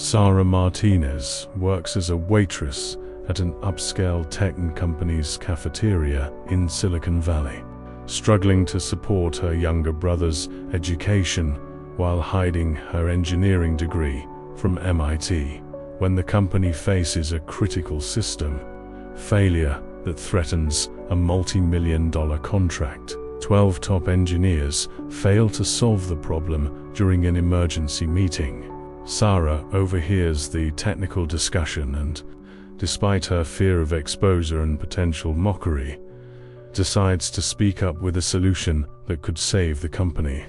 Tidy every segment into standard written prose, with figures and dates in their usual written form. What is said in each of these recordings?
Sarah Martinez works as a waitress at an upscale tech company's cafeteria in Silicon Valley, struggling to support her younger brother's education while hiding her engineering degree from MIT, when the company faces a critical system failure that threatens a multi-million-dollar contract. 12 top engineers fail to solve the problem during an emergency meeting. Sarah overhears the technical discussion and, despite her fear of exposure and potential mockery, decides to speak up with a solution that could save the company.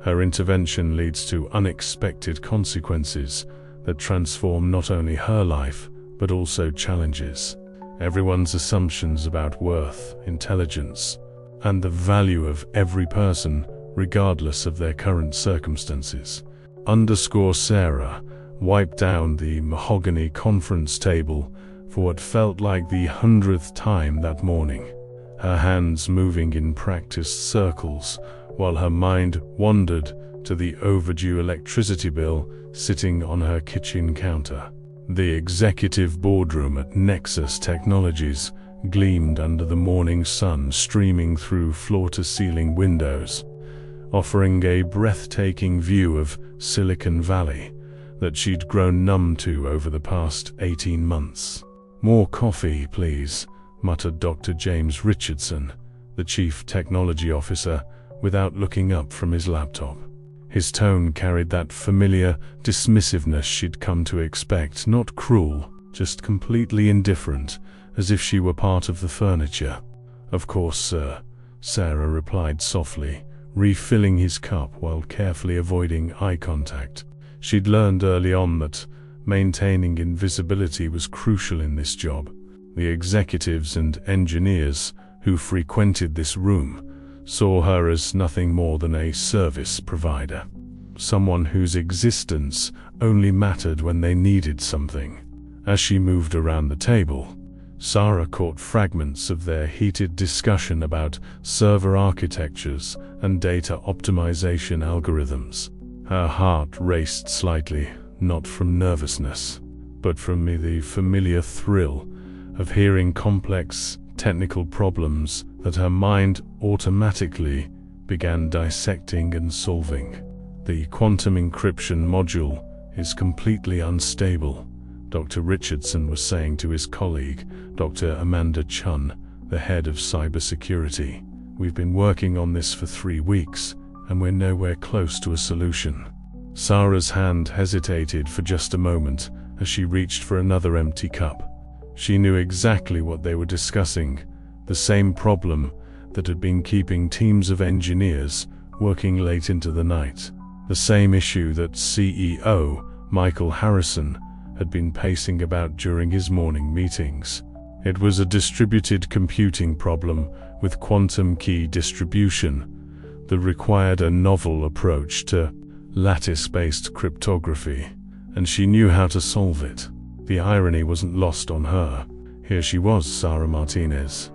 Her intervention leads to unexpected consequences that transform not only her life, but also challenges everyone's assumptions about worth, intelligence, and the value of every person, regardless of their current circumstances. Sarah wiped down the mahogany conference table for what felt like the 100th time that morning, her hands moving in practiced circles while her mind wandered to the overdue electricity bill sitting on her kitchen counter. The executive boardroom at Nexus Technologies gleamed under the morning sun streaming through floor-to-ceiling windows, offering a breathtaking view of Silicon Valley that she'd grown numb to over the past 18 months. "More coffee, please," muttered Dr. James Richardson, the chief technology officer, without looking up from his laptop. His tone carried that familiar dismissiveness she'd come to expect, not cruel, just completely indifferent, as if she were part of the furniture. "Of course, sir," Sarah replied softly, refilling his cup while carefully avoiding eye contact. She'd learned early on that maintaining invisibility was crucial in this job. The executives and engineers who frequented this room saw her as nothing more than a service provider, someone whose existence only mattered when they needed something. As she moved around the table, Sarah caught fragments of their heated discussion about server architectures and data optimization algorithms. Her heart raced slightly, not from nervousness, but from the familiar thrill of hearing complex technical problems that her mind automatically began dissecting and solving. "The quantum encryption module is completely unstable," Dr. Richardson was saying to his colleague, Dr. Amanda Chun, the head of cybersecurity. "We've been working on this for 3 weeks, and we're nowhere close to a solution." Sarah's hand hesitated for just a moment as she reached for another empty cup. She knew exactly what they were discussing, the same problem that had been keeping teams of engineers working late into the night, the same issue that CEO Michael Harrison had been pacing about during his morning meetings. It was a distributed computing problem with quantum key distribution that required a novel approach to lattice-based cryptography, and she knew how to solve it. The irony wasn't lost on her. Here she was, Sarah Martinez,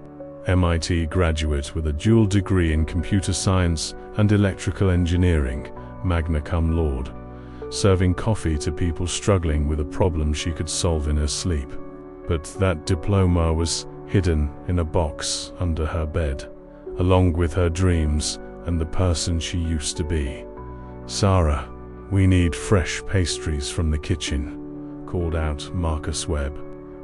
MIT graduate with a dual degree in computer science and electrical engineering, magna cum laude, serving coffee to people struggling with a problem she could solve in her sleep. But that diploma was hidden in a box under her bed, along with her dreams and the person she used to be. "Sarah, we need fresh pastries from the kitchen," called out Marcus Webb,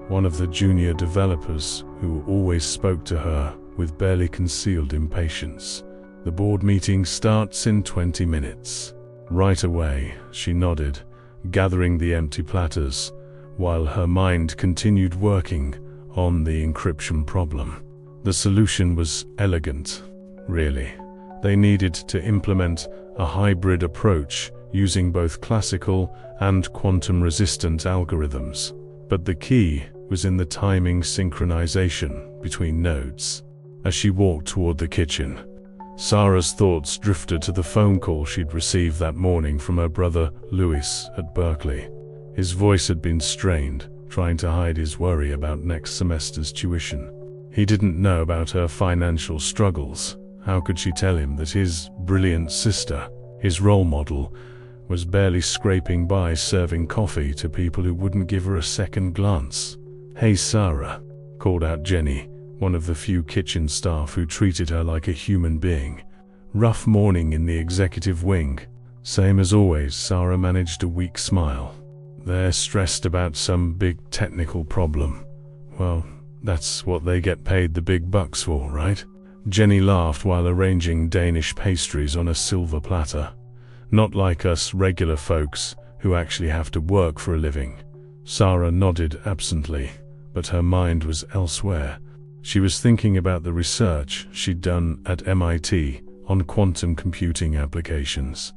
one of the junior developers who always spoke to her with barely concealed impatience. "The board meeting starts in 20 minutes. "Right away," she nodded, gathering the empty platters, while her mind continued working on the encryption problem. The solution was elegant, really. They needed to implement a hybrid approach using both classical and quantum-resistant algorithms. But the key was in the timing synchronization between nodes. As she walked toward the kitchen, Sarah's thoughts drifted to the phone call she'd received that morning from her brother Louis at Berkeley. His voice had been strained, trying to hide his worry about next semester's tuition. He didn't know about her financial struggles. How could she tell him that his brilliant sister, his role model, was barely scraping by serving coffee to people who wouldn't give her a second glance. "Hey Sarah," called out Jenny, one of the few kitchen staff who treated her like a human being. "Rough morning in the executive wing." Same as always, Sarah managed a weak smile. "They're stressed about some big technical problem. Well, that's what they get paid the big bucks for, right?" Jenny laughed while arranging Danish pastries on a silver platter. "Not like us regular folks who actually have to work for a living." Sarah nodded absently, but her mind was elsewhere. She was thinking about the research she'd done at MIT on quantum computing applications.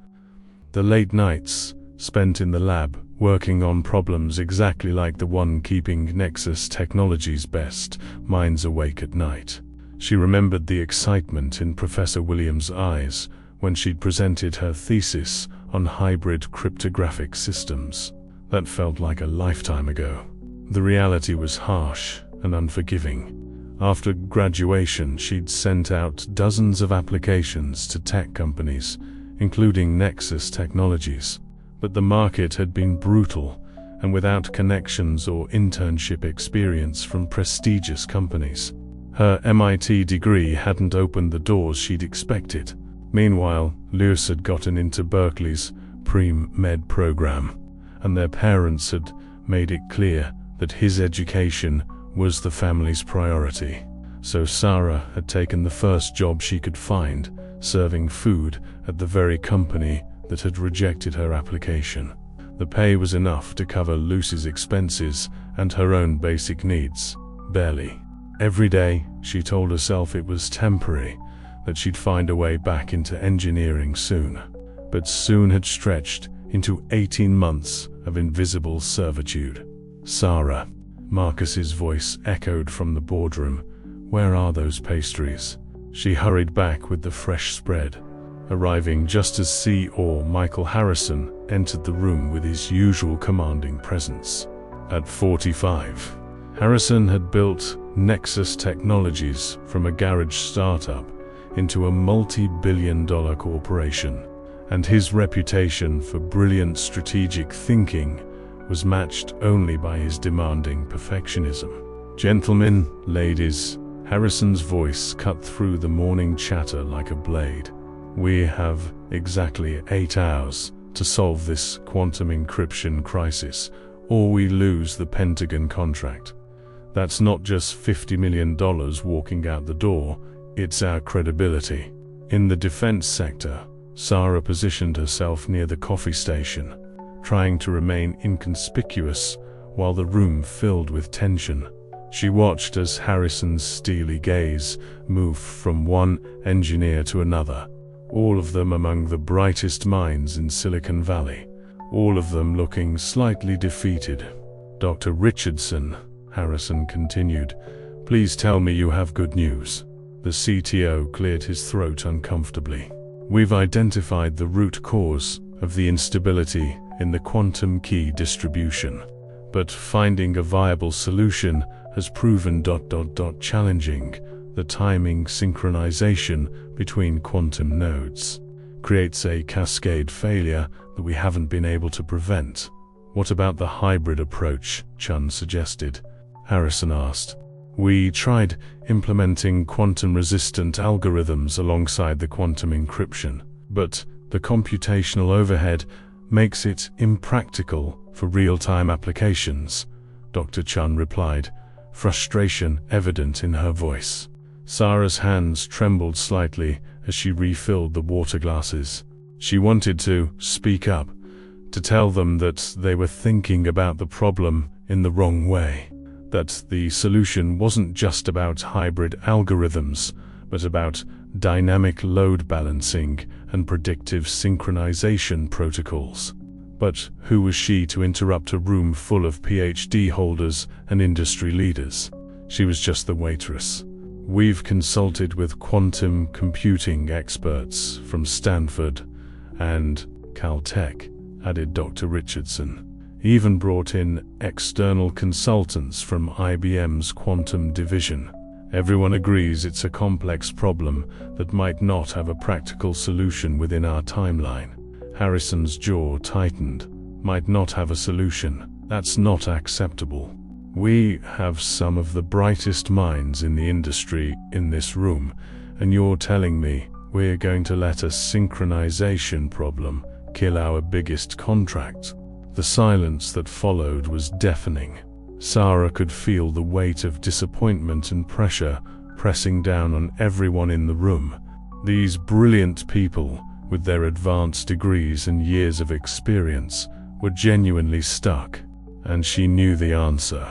The late nights spent in the lab working on problems exactly like the one keeping Nexus Technologies' best minds awake at night. She remembered the excitement in Professor Williams' eyes when she'd presented her thesis on hybrid cryptographic systems. That felt like a lifetime ago. The reality was harsh and unforgiving. After graduation, she'd sent out dozens of applications to tech companies, including Nexus Technologies. But the market had been brutal, and without connections or internship experience from prestigious companies, her MIT degree hadn't opened the doors she'd expected. Meanwhile, Lewis had gotten into Berkeley's pre-med program, and their parents had made it clear that his education was the family's priority. So Sarah had taken the first job she could find, serving food at the very company that had rejected her application. The pay was enough to cover Lucy's expenses and her own basic needs, barely. Every day, she told herself it was temporary, that she'd find a way back into engineering soon. But soon had stretched into 18 months of invisible servitude. "Sarah," Marcus's voice echoed from the boardroom, "where are those pastries?" She hurried back with the fresh spread, arriving just as CEO Michael Harrison entered the room with his usual commanding presence. At 45, Harrison had built Nexus Technologies from a garage startup into a multi-billion-dollar corporation, and his reputation for brilliant strategic thinking was matched only by his demanding perfectionism. "Gentlemen, ladies," Harrison's voice cut through the morning chatter like a blade. "We have exactly 8 hours to solve this quantum encryption crisis, or we lose the Pentagon contract. That's not just $50 million walking out the door, it's our credibility." In the defense sector, Sarah positioned herself near the coffee station, trying to remain inconspicuous while the room filled with tension. She watched as Harrison's steely gaze moved from one engineer to another, all of them among the brightest minds in Silicon Valley, all of them looking slightly defeated. "Dr. Richardson," Harrison continued, "please tell me you have good news." The CTO cleared his throat uncomfortably. "We've identified the root cause of the instability in the quantum key distribution, but finding a viable solution has proven challenging. The timing synchronization between quantum nodes creates a cascade failure that we haven't been able to prevent." "What about the hybrid approach?" Chun suggested. Harrison asked. "We tried implementing quantum-resistant algorithms alongside the quantum encryption, but the computational overhead makes it impractical for real-time applications," Dr. Chun replied, frustration evident in her voice. Sarah's hands trembled slightly as she refilled the water glasses. She wanted to speak up, to tell them that they were thinking about the problem in the wrong way, that the solution wasn't just about hybrid algorithms, but about dynamic load balancing and predictive synchronization protocols. But who was she to interrupt a room full of PhD holders and industry leaders? She was just the waitress. "We've consulted with quantum computing experts from Stanford and Caltech," added Dr. Richardson. "Even brought in external consultants from IBM's quantum division. Everyone agrees it's a complex problem that might not have a practical solution within our timeline." Harrison's jaw tightened. Might not have a solution. That's not acceptable. We have some of the brightest minds in the industry in this room, and you're telling me we're going to let a synchronization problem kill our biggest contract? The silence that followed was deafening. Sarah could feel the weight of disappointment and pressure pressing down on everyone in the room. These brilliant people, with their advanced degrees and years of experience, were genuinely stuck, and she knew the answer.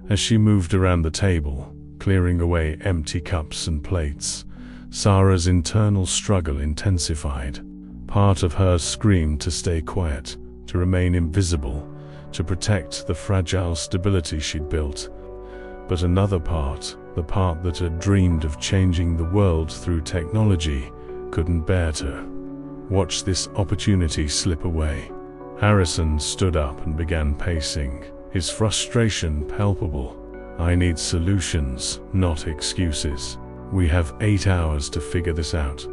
As she moved around the table, clearing away empty cups and plates, Sarah's internal struggle intensified. Part of her screamed to stay quiet, to remain invisible, to protect the fragile stability she'd built. But another part, the part that had dreamed of changing the world through technology, couldn't bear to watch this opportunity slip away. Harrison stood up and began pacing, his frustration palpable. I need solutions, not excuses. We have 8 hours to figure this out,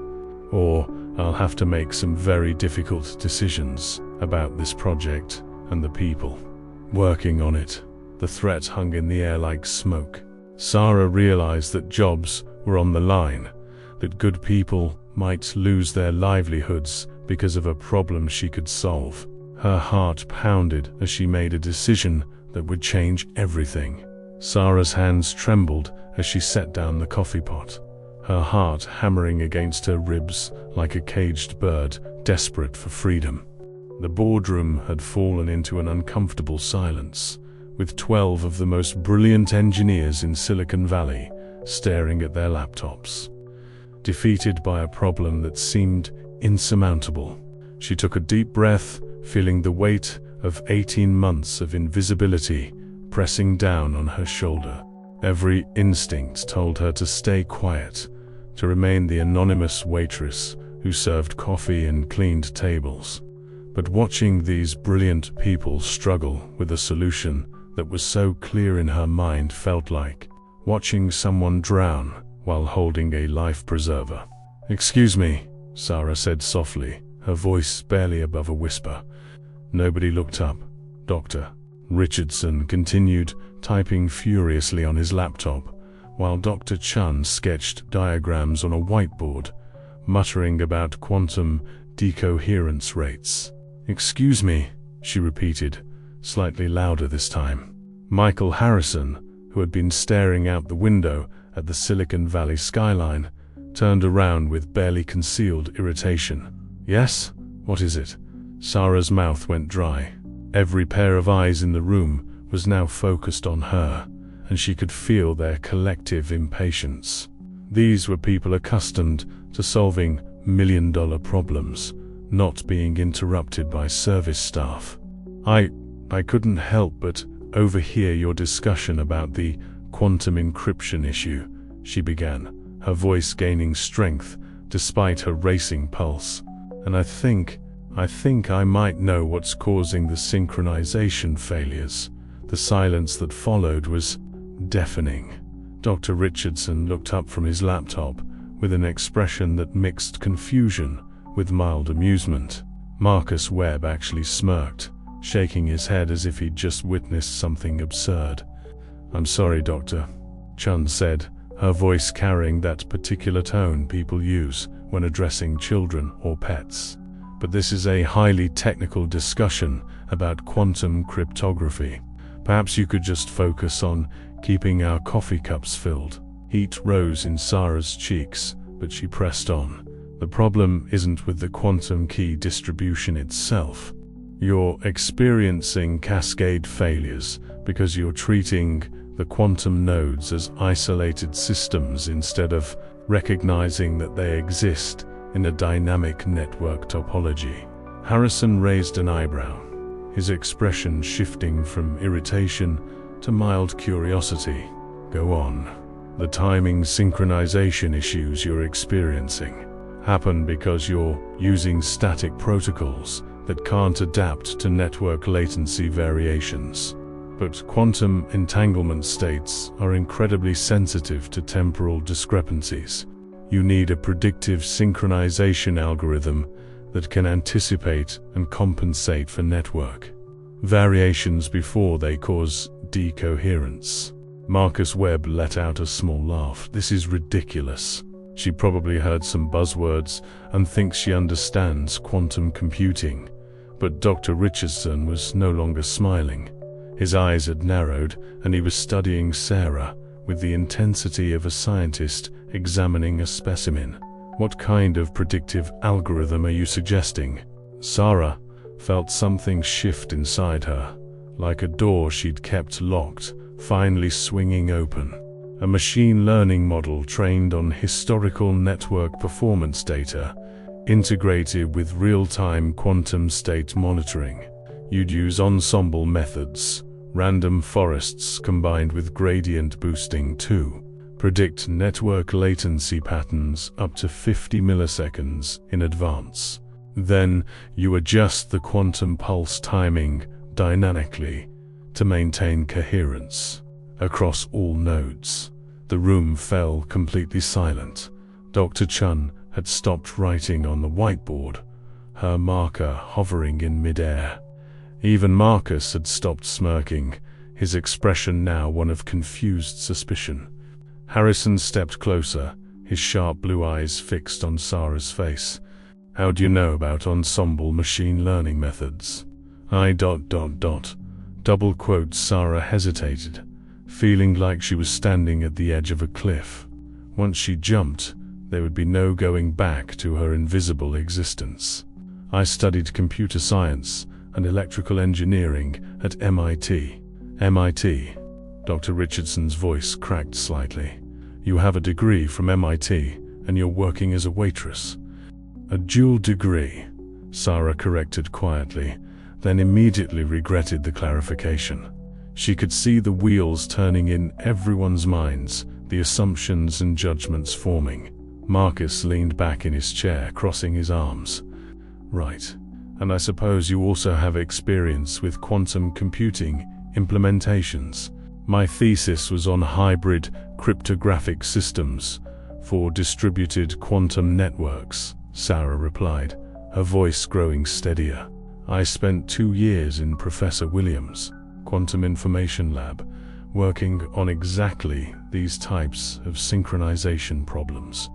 or I'll have to make some very difficult decisions about this project and the people working on it. The threat hung in the air like smoke. Sarah realized that jobs were on the line, that good people might lose their livelihoods because of a problem she could solve. Her heart pounded as she made a decision that would change everything. Sarah's hands trembled as she set down the coffee pot, her heart hammering against her ribs like a caged bird desperate for freedom. The boardroom had fallen into an uncomfortable silence, with 12 of the most brilliant engineers in Silicon Valley staring at their laptops. Defeated by a problem that seemed insurmountable, she took a deep breath, feeling the weight of 18 months of invisibility pressing down on her shoulder. Every instinct told her to stay quiet, to remain the anonymous waitress who served coffee and cleaned tables. But watching these brilliant people struggle with a solution that was so clear in her mind felt like watching someone drown while holding a life preserver. "Excuse me," Sarah said softly, her voice barely above a whisper. Nobody looked up. Dr. Richardson continued typing furiously on his laptop, while Dr. Chun sketched diagrams on a whiteboard, muttering about quantum decoherence rates. "Excuse me," she repeated, slightly louder this time. Michael Harrison, who had been staring out the window at the Silicon Valley skyline, turned around with barely concealed irritation. "Yes? What is it?" Sarah's mouth went dry. Every pair of eyes in the room was now focused on her, and she could feel their collective impatience. These were people accustomed to solving million-dollar problems, not being interrupted by service staff. I couldn't help but overhear your discussion about the quantum encryption issue," she began, her voice gaining strength despite her racing pulse. "And I think I might know what's causing the synchronization failures." The silence that followed was deafening. Dr. Richardson looked up from his laptop with an expression that mixed confusion with mild amusement. Marcus Webb actually smirked, shaking his head as if he'd just witnessed something absurd. "I'm sorry, Doctor," Chun said, her voice carrying that particular tone people use when addressing children or pets. "But this is a highly technical discussion about quantum cryptography. Perhaps you could just focus on keeping our coffee cups filled." Heat rose in Sarah's cheeks, but she pressed on. "The problem isn't with the quantum key distribution itself. You're experiencing cascade failures because you're treating the quantum nodes as isolated systems instead of recognizing that they exist in a dynamic network topology." Harrison raised an eyebrow, his expression shifting from irritation to mild curiosity. "Go on. The timing synchronization issues you're experiencing happen because you're using static protocols that can't adapt to network latency variations. But quantum entanglement states are incredibly sensitive to temporal discrepancies. You need a predictive synchronization algorithm that can anticipate and compensate for network variations before they cause decoherence. Marcus Webb let out a small laugh. This is ridiculous. She probably heard some buzzwords and thinks she understands quantum computing. But Dr. Richardson was no longer smiling. His eyes had narrowed, and he was studying Sarah with the intensity of a scientist examining a specimen. What kind of predictive algorithm are you suggesting? Sarah felt something shift inside her, like a door she'd kept locked, finally swinging open. A machine learning model trained on historical network performance data, integrated with real-time quantum state monitoring. You'd use ensemble methods, random forests combined with gradient boosting to predict network latency patterns up to 50 milliseconds in advance. Then you adjust the quantum pulse timing dynamically to maintain coherence across all nodes. The room fell completely silent. Dr. Chun had stopped writing on the whiteboard, her marker hovering in midair. Even Marcus had stopped smirking, his expression now one of confused suspicion. Harrison stepped closer, his sharp blue eyes fixed on Sarah's face. How do you know about ensemble machine learning methods? Double quote. Sarah hesitated, feeling like she was standing at the edge of a cliff. Once she jumped, there would be no going back to her invisible existence. I studied computer science and electrical engineering at MIT. MIT? Dr. Richardson's voice cracked slightly. You have a degree from MIT, and you're working as a waitress. A dual degree, Sarah corrected quietly, then immediately regretted the clarification. She could see the wheels turning in everyone's minds, the assumptions and judgments forming. Marcus leaned back in his chair, crossing his arms. Right. And I suppose you also have experience with quantum computing implementations. My thesis was on hybrid cryptographic systems for distributed quantum networks, Sarah replied, her voice growing steadier. I spent 2 years in Professor Williams' Quantum Information Lab, working on exactly these types of synchronization problems.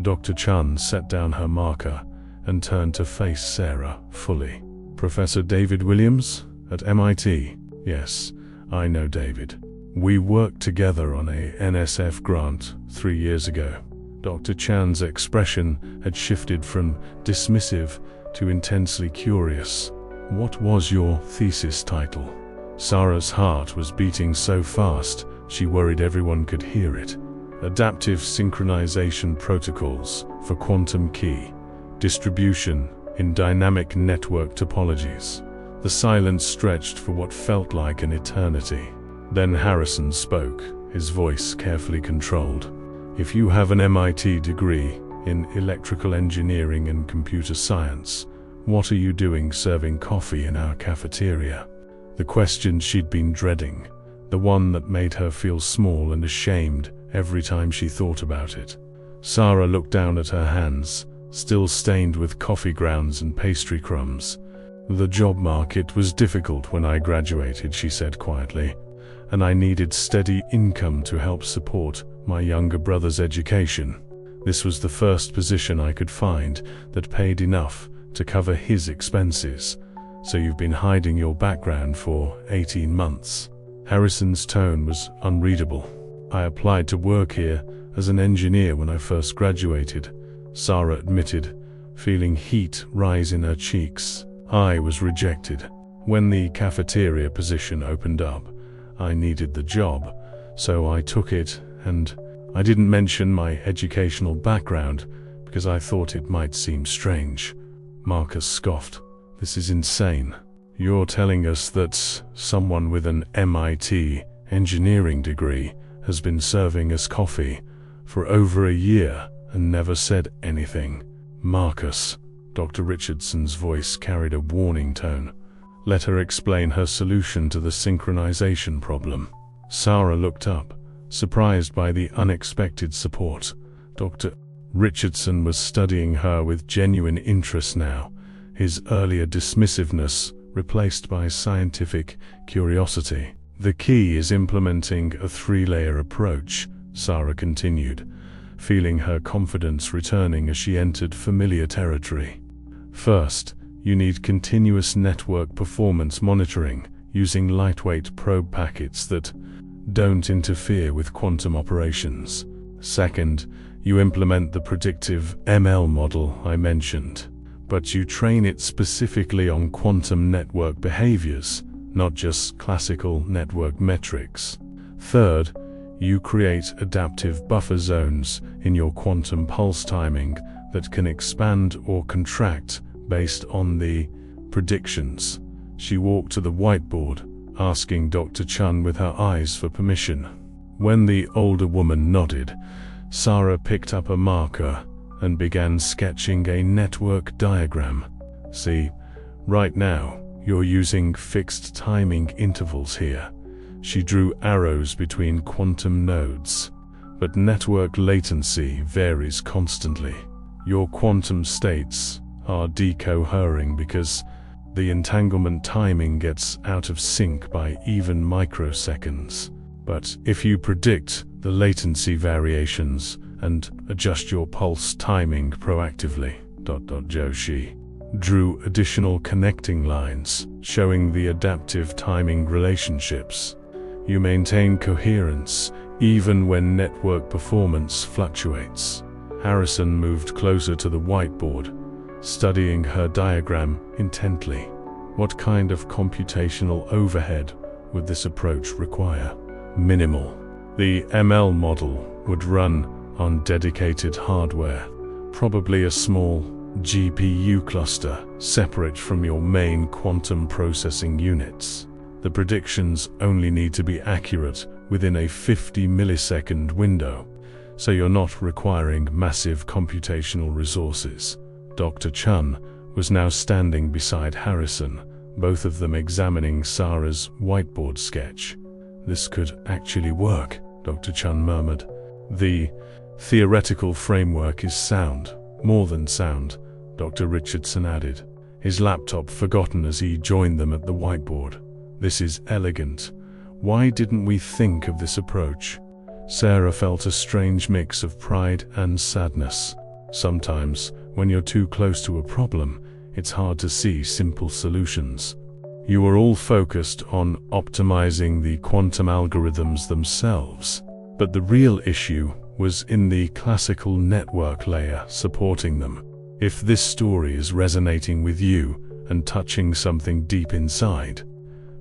Dr. Chun set down her marker and turned to face Sarah fully. Professor David Williams at MIT? Yes, I know David. We worked together on a NSF grant 3 years ago. Dr. Chan's expression had shifted from dismissive to intensely curious. What was your thesis title? Sarah's heart was beating so fast she worried everyone could hear it. Adaptive synchronization protocols for quantum key distribution in dynamic network topologies. The silence stretched for what felt like an eternity. Then Harrison spoke, his voice carefully controlled. If you have an MIT degree in electrical engineering and computer science, what are you doing serving coffee in our cafeteria? The question she'd been dreading, the one that made her feel small and ashamed every time she thought about it. Sarah looked down at her hands, still stained with coffee grounds and pastry crumbs. The job market was difficult when I graduated, she said quietly, and I needed steady income to help support my younger brother's education. This was the first position I could find that paid enough to cover his expenses. So you've been hiding your background for 18 months. Harrison's tone was unreadable. I applied to work here as an engineer when I first graduated, Sarah admitted, feeling heat rise in her cheeks. I was rejected. When the cafeteria position opened up, I needed the job, so I took it, and I didn't mention my educational background because I thought it might seem strange. Marcus scoffed. This is insane. You're telling us that someone with an MIT engineering degree has been serving us coffee for over a year and never said anything. Marcus, Dr. Richardson's voice carried a warning tone. Let her explain her solution to the synchronization problem. Sarah looked up, surprised by the unexpected support. Dr. Richardson was studying her with genuine interest now, his earlier dismissiveness replaced by scientific curiosity. The key is implementing a three-layer approach, Sarah continued, feeling her confidence returning as she entered familiar territory. First, you need continuous network performance monitoring using lightweight probe packets that don't interfere with quantum operations. Second, you implement the predictive ML model I mentioned, but you train it specifically on quantum network behaviors, not just classical network metrics. Third, you create adaptive buffer zones in your quantum pulse timing that can expand or contract based on the predictions. She walked to the whiteboard, asking Dr. Chun with her eyes for permission. When the older woman nodded, Sarah picked up a marker and began sketching a network diagram. See, right now, you're using fixed timing intervals here. She drew arrows between quantum nodes, but network latency varies constantly. Your quantum states are decohering because the entanglement timing gets out of sync by even microseconds. But if you predict the latency variations and adjust your pulse timing proactively, Joshi drew additional connecting lines showing the adaptive timing relationships. You maintain coherence even when network performance fluctuates. Harrison moved closer to the whiteboard, studying her diagram intently. What kind of computational overhead would this approach require? Minimal. The ML model would run on dedicated hardware, probably a small GPU cluster separate from your main quantum processing units. The predictions only need to be accurate within a 50-millisecond window, so you're not requiring massive computational resources. Dr. Chun was now standing beside Harrison, both of them examining Sarah's whiteboard sketch. This could actually work, Dr. Chun murmured. The theoretical framework is sound, more than sound, Dr. Richardson added, his laptop forgotten as he joined them at the whiteboard. This is elegant. Why didn't we think of this approach? Sarah felt a strange mix of pride and sadness. Sometimes, when you're too close to a problem, it's hard to see simple solutions. You were all focused on optimizing the quantum algorithms themselves, but the real issue was in the classical network layer supporting them. If this story is resonating with you and touching something deep inside,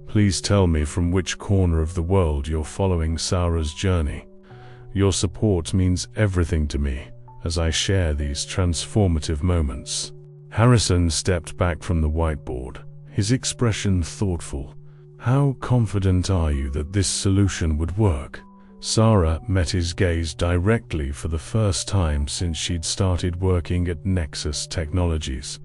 please tell me from which corner of the world you're following Sarah's journey. Your support means everything to me as I share these transformative moments. Harrison stepped back from the whiteboard, his expression thoughtful. How confident are you that this solution would work? Sarah met his gaze directly for the first time since she'd started working at Nexus Technologies.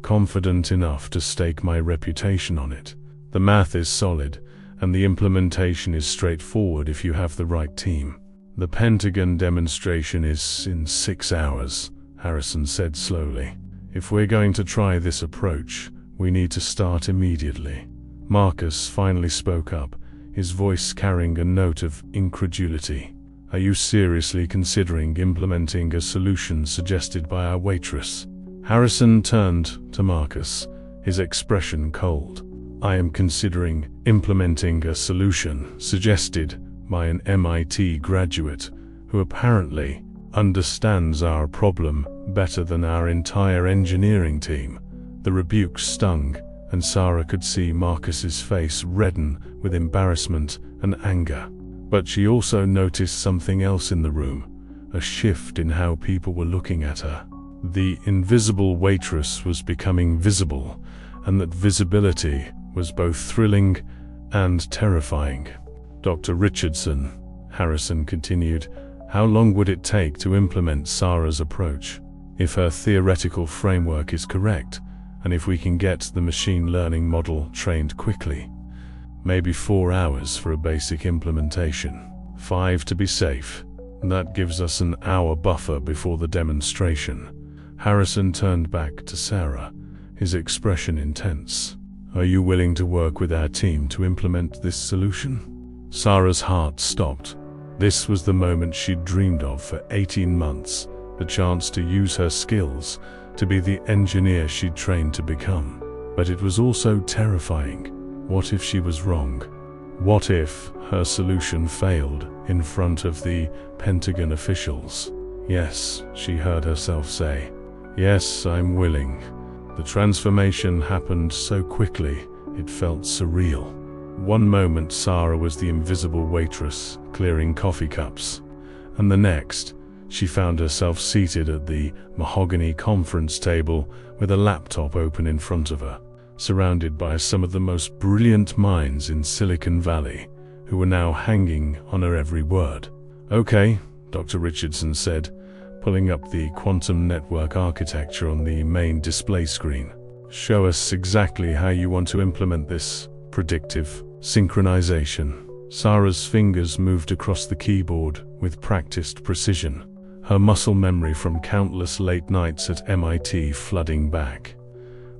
Confident enough to stake my reputation on it. The math is solid, and the implementation is straightforward if you have the right team. The Pentagon demonstration is in 6 hours, Harrison said slowly. If we're going to try this approach, we need to start immediately. Marcus finally spoke up, his voice carrying a note of incredulity. Are you seriously considering implementing a solution suggested by our waitress? Harrison turned to Marcus, his expression cold. I am considering implementing a solution suggested by an MIT graduate who apparently understands our problem better than our entire engineering team. The rebuke stung, and Sarah could see Marcus's face redden with embarrassment and anger. But she also noticed something else in the room, a shift in how people were looking at her. The invisible waitress was becoming visible, and that visibility was both thrilling and terrifying. Dr. Richardson, Harrison continued, how long would it take to implement Sarah's approach? If her theoretical framework is correct, and if we can get the machine learning model trained quickly, maybe 4 hours for a basic implementation, 5 to be safe. That gives us an hour buffer before the demonstration. Harrison turned back to Sarah, his expression intense. "Are you willing to work with our team to implement this solution?" Sarah's heart stopped. This was the moment she'd dreamed of for 18 months, the chance to use her skills, to be the engineer she'd trained to become. But it was also terrifying. What if she was wrong? What if her solution failed in front of the Pentagon officials? "Yes," she heard herself say. "Yes, I'm willing." The transformation happened so quickly, it felt surreal. One moment Sarah was the invisible waitress, clearing coffee cups, and the next, she found herself seated at the mahogany conference table with a laptop open in front of her, surrounded by some of the most brilliant minds in Silicon Valley, who were now hanging on her every word. "Okay," Dr. Richardson said, pulling up the quantum network architecture on the main display screen. "Show us exactly how you want to implement this predictive synchronization." Sarah's fingers moved across the keyboard with practiced precision, her muscle memory from countless late nights at MIT flooding back.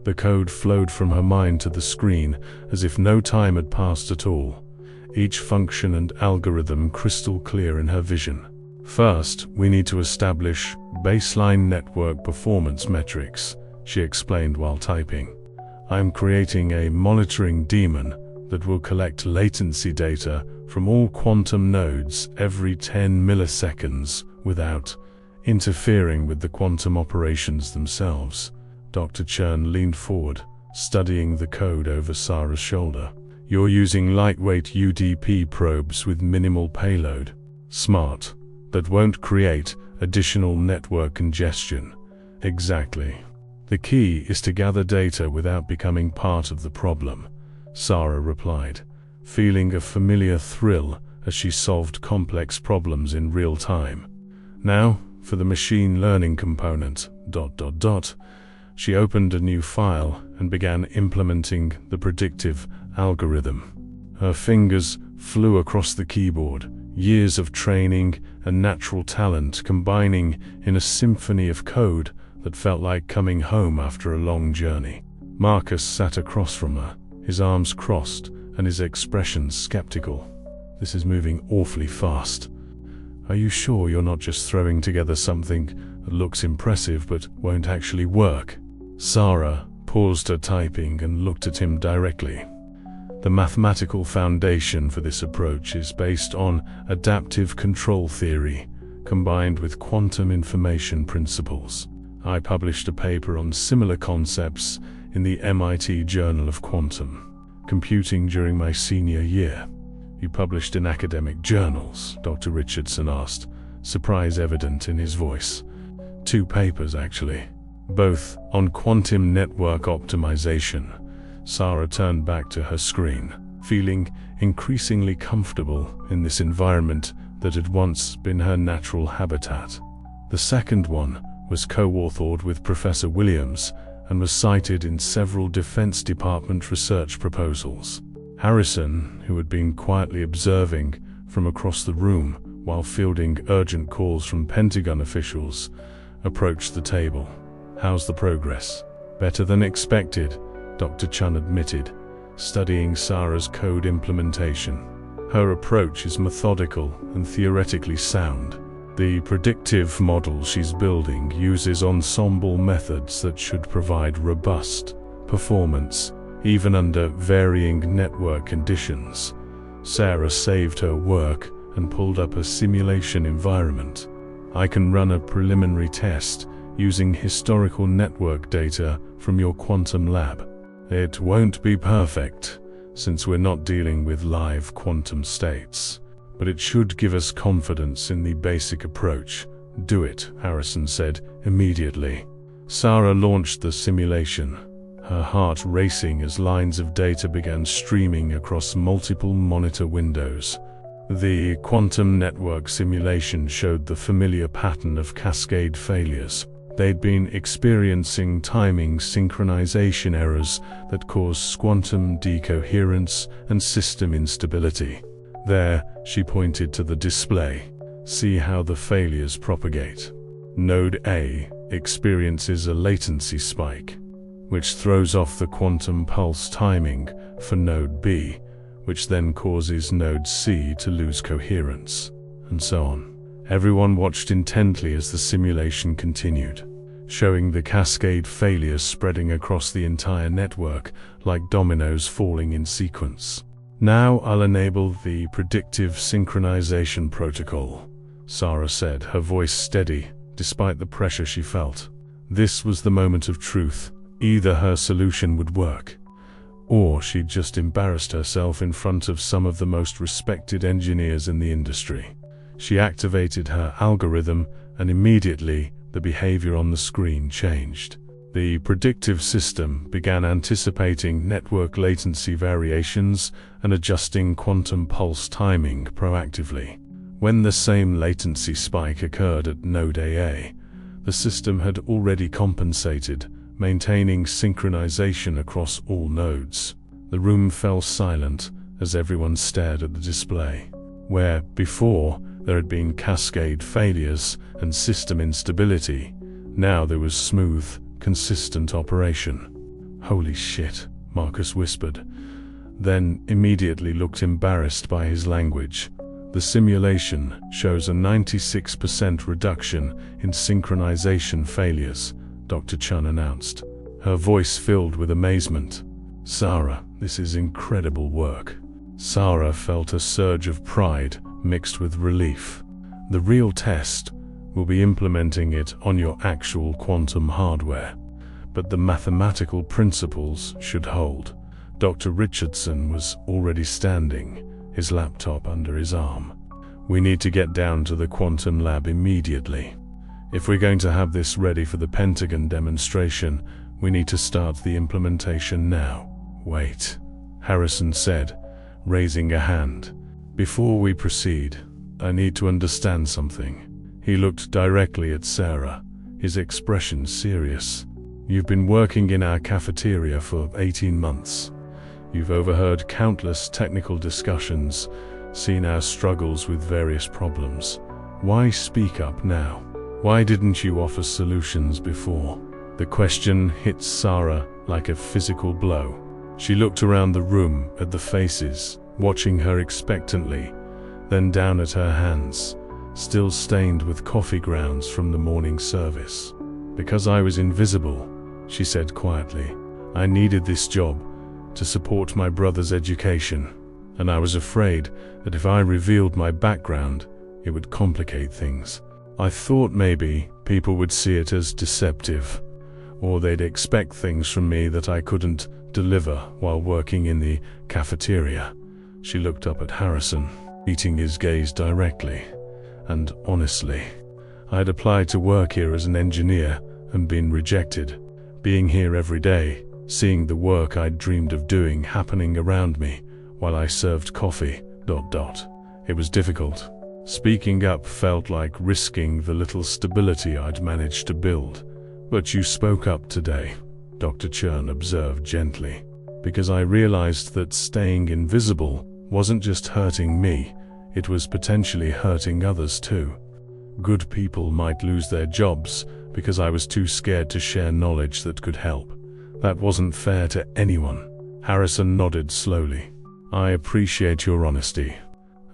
The code flowed from her mind to the screen as if no time had passed at all, each function and algorithm crystal clear in her vision. "First, we need to establish baseline network performance metrics," she explained while typing. "I'm creating a monitoring daemon that will collect latency data from all quantum nodes every 10 milliseconds without interfering with the quantum operations themselves." Dr. Chern leaned forward, studying the code over Sarah's shoulder. "You're using lightweight UDP probes with minimal payload. Smart. That won't create additional network congestion." "Exactly. The key is to gather data without becoming part of the problem," Sarah replied, feeling a familiar thrill as she solved complex problems in real time. "Now, for the machine learning component, ... She opened a new file and began implementing the predictive algorithm. Her fingers flew across the keyboard, years of training and natural talent combining in a symphony of code that felt like coming home after a long journey. Marcus sat across from her, his arms crossed and his expression skeptical. "This is moving awfully fast. Are you sure you're not just throwing together something that looks impressive but won't actually work?" Sarah paused her typing and looked at him directly. "The mathematical foundation for this approach is based on adaptive control theory, combined with quantum information principles. I published a paper on similar concepts in the MIT Journal of Quantum Computing during my senior year." "You published in academic journals?" Dr. Richardson asked, surprise evident in his voice. "2 papers, actually. Both on quantum network optimization." Sarah turned back to her screen, feeling increasingly comfortable in this environment that had once been her natural habitat. "The second one was co-authored with Professor Williams and was cited in several Defense Department research proposals." Harrison, who had been quietly observing from across the room while fielding urgent calls from Pentagon officials, approached the table. "How's the progress?" "Better than expected," Dr. Chun admitted, studying Sarah's code implementation. "Her approach is methodical and theoretically sound. The predictive model she's building uses ensemble methods that should provide robust performance, even under varying network conditions." Sarah saved her work and pulled up a simulation environment. "I can run a preliminary test using historical network data from your quantum lab. It won't be perfect, since we're not dealing with live quantum states, but it should give us confidence in the basic approach." "Do it," Harrison said immediately. Sarah launched the simulation, her heart racing as lines of data began streaming across multiple monitor windows. The quantum network simulation showed the familiar pattern of cascade failures. They'd been experiencing timing synchronization errors that caused quantum decoherence and system instability. "There," she pointed to the display. "See how the failures propagate. Node A experiences a latency spike. which throws off the quantum pulse timing for node B, which then causes node C to lose coherence, and so on. Everyone watched intently as the simulation continued, showing the cascade failures spreading across the entire network like dominoes falling in sequence. "Now I'll enable the predictive synchronization protocol," Sarah said, her voice steady despite the pressure she felt. This was the moment of truth. Either her solution would work, or she'd just embarrassed herself in front of some of the most respected engineers in the industry. She activated her algorithm, and immediately the behavior on the screen changed. The predictive system began anticipating network latency variations and adjusting quantum pulse timing proactively. When the same latency spike occurred at node AA, the system had already compensated, maintaining synchronization across all nodes. The room fell silent as everyone stared at the display. Where, before, there had been cascade failures and system instability, now there was smooth, consistent operation. "Holy shit," Marcus whispered, then immediately looked embarrassed by his language. "The simulation shows a 96% reduction in synchronization failures," Dr. Chun announced, her voice filled with amazement. "Sarah, this is incredible work." Sarah felt a surge of pride mixed with relief. "The real test will be implementing it on your actual quantum hardware, but the mathematical principles should hold." Dr. Richardson was already standing, his laptop under his arm. "We need to get down to the quantum lab immediately. If we're going to have this ready for the Pentagon demonstration, we need to start the implementation now." "Wait," Harrison said, raising a hand. "Before we proceed, I need to understand something." He looked directly at Sarah, his expression serious. "You've been working in our cafeteria for 18 months. You've overheard countless technical discussions, seen our struggles with various problems. Why speak up now? Why didn't you offer solutions before?" The question hit Sarah like a physical blow. She looked around the room at the faces, watching her expectantly, then down at her hands, still stained with coffee grounds from the morning service. "Because I was invisible," she said quietly. "I needed this job to support my brother's education, and I was afraid that if I revealed my background, it would complicate things. I thought maybe people would see it as deceptive, or they'd expect things from me that I couldn't deliver while working in the cafeteria." She looked up at Harrison, meeting his gaze directly. "And honestly, I'd applied to work here as an engineer and been rejected. Being here every day, seeing the work I'd dreamed of doing happening around me while I served coffee, ... It was difficult. Speaking up felt like risking the little stability I'd managed to build. But you spoke up today," Dr. Chun observed gently, "because I realized that staying invisible wasn't just hurting me, it was potentially hurting others too. Good people might lose their jobs because I was too scared to share knowledge that could help. That wasn't fair to anyone." Harrison nodded slowly. "I appreciate your honesty,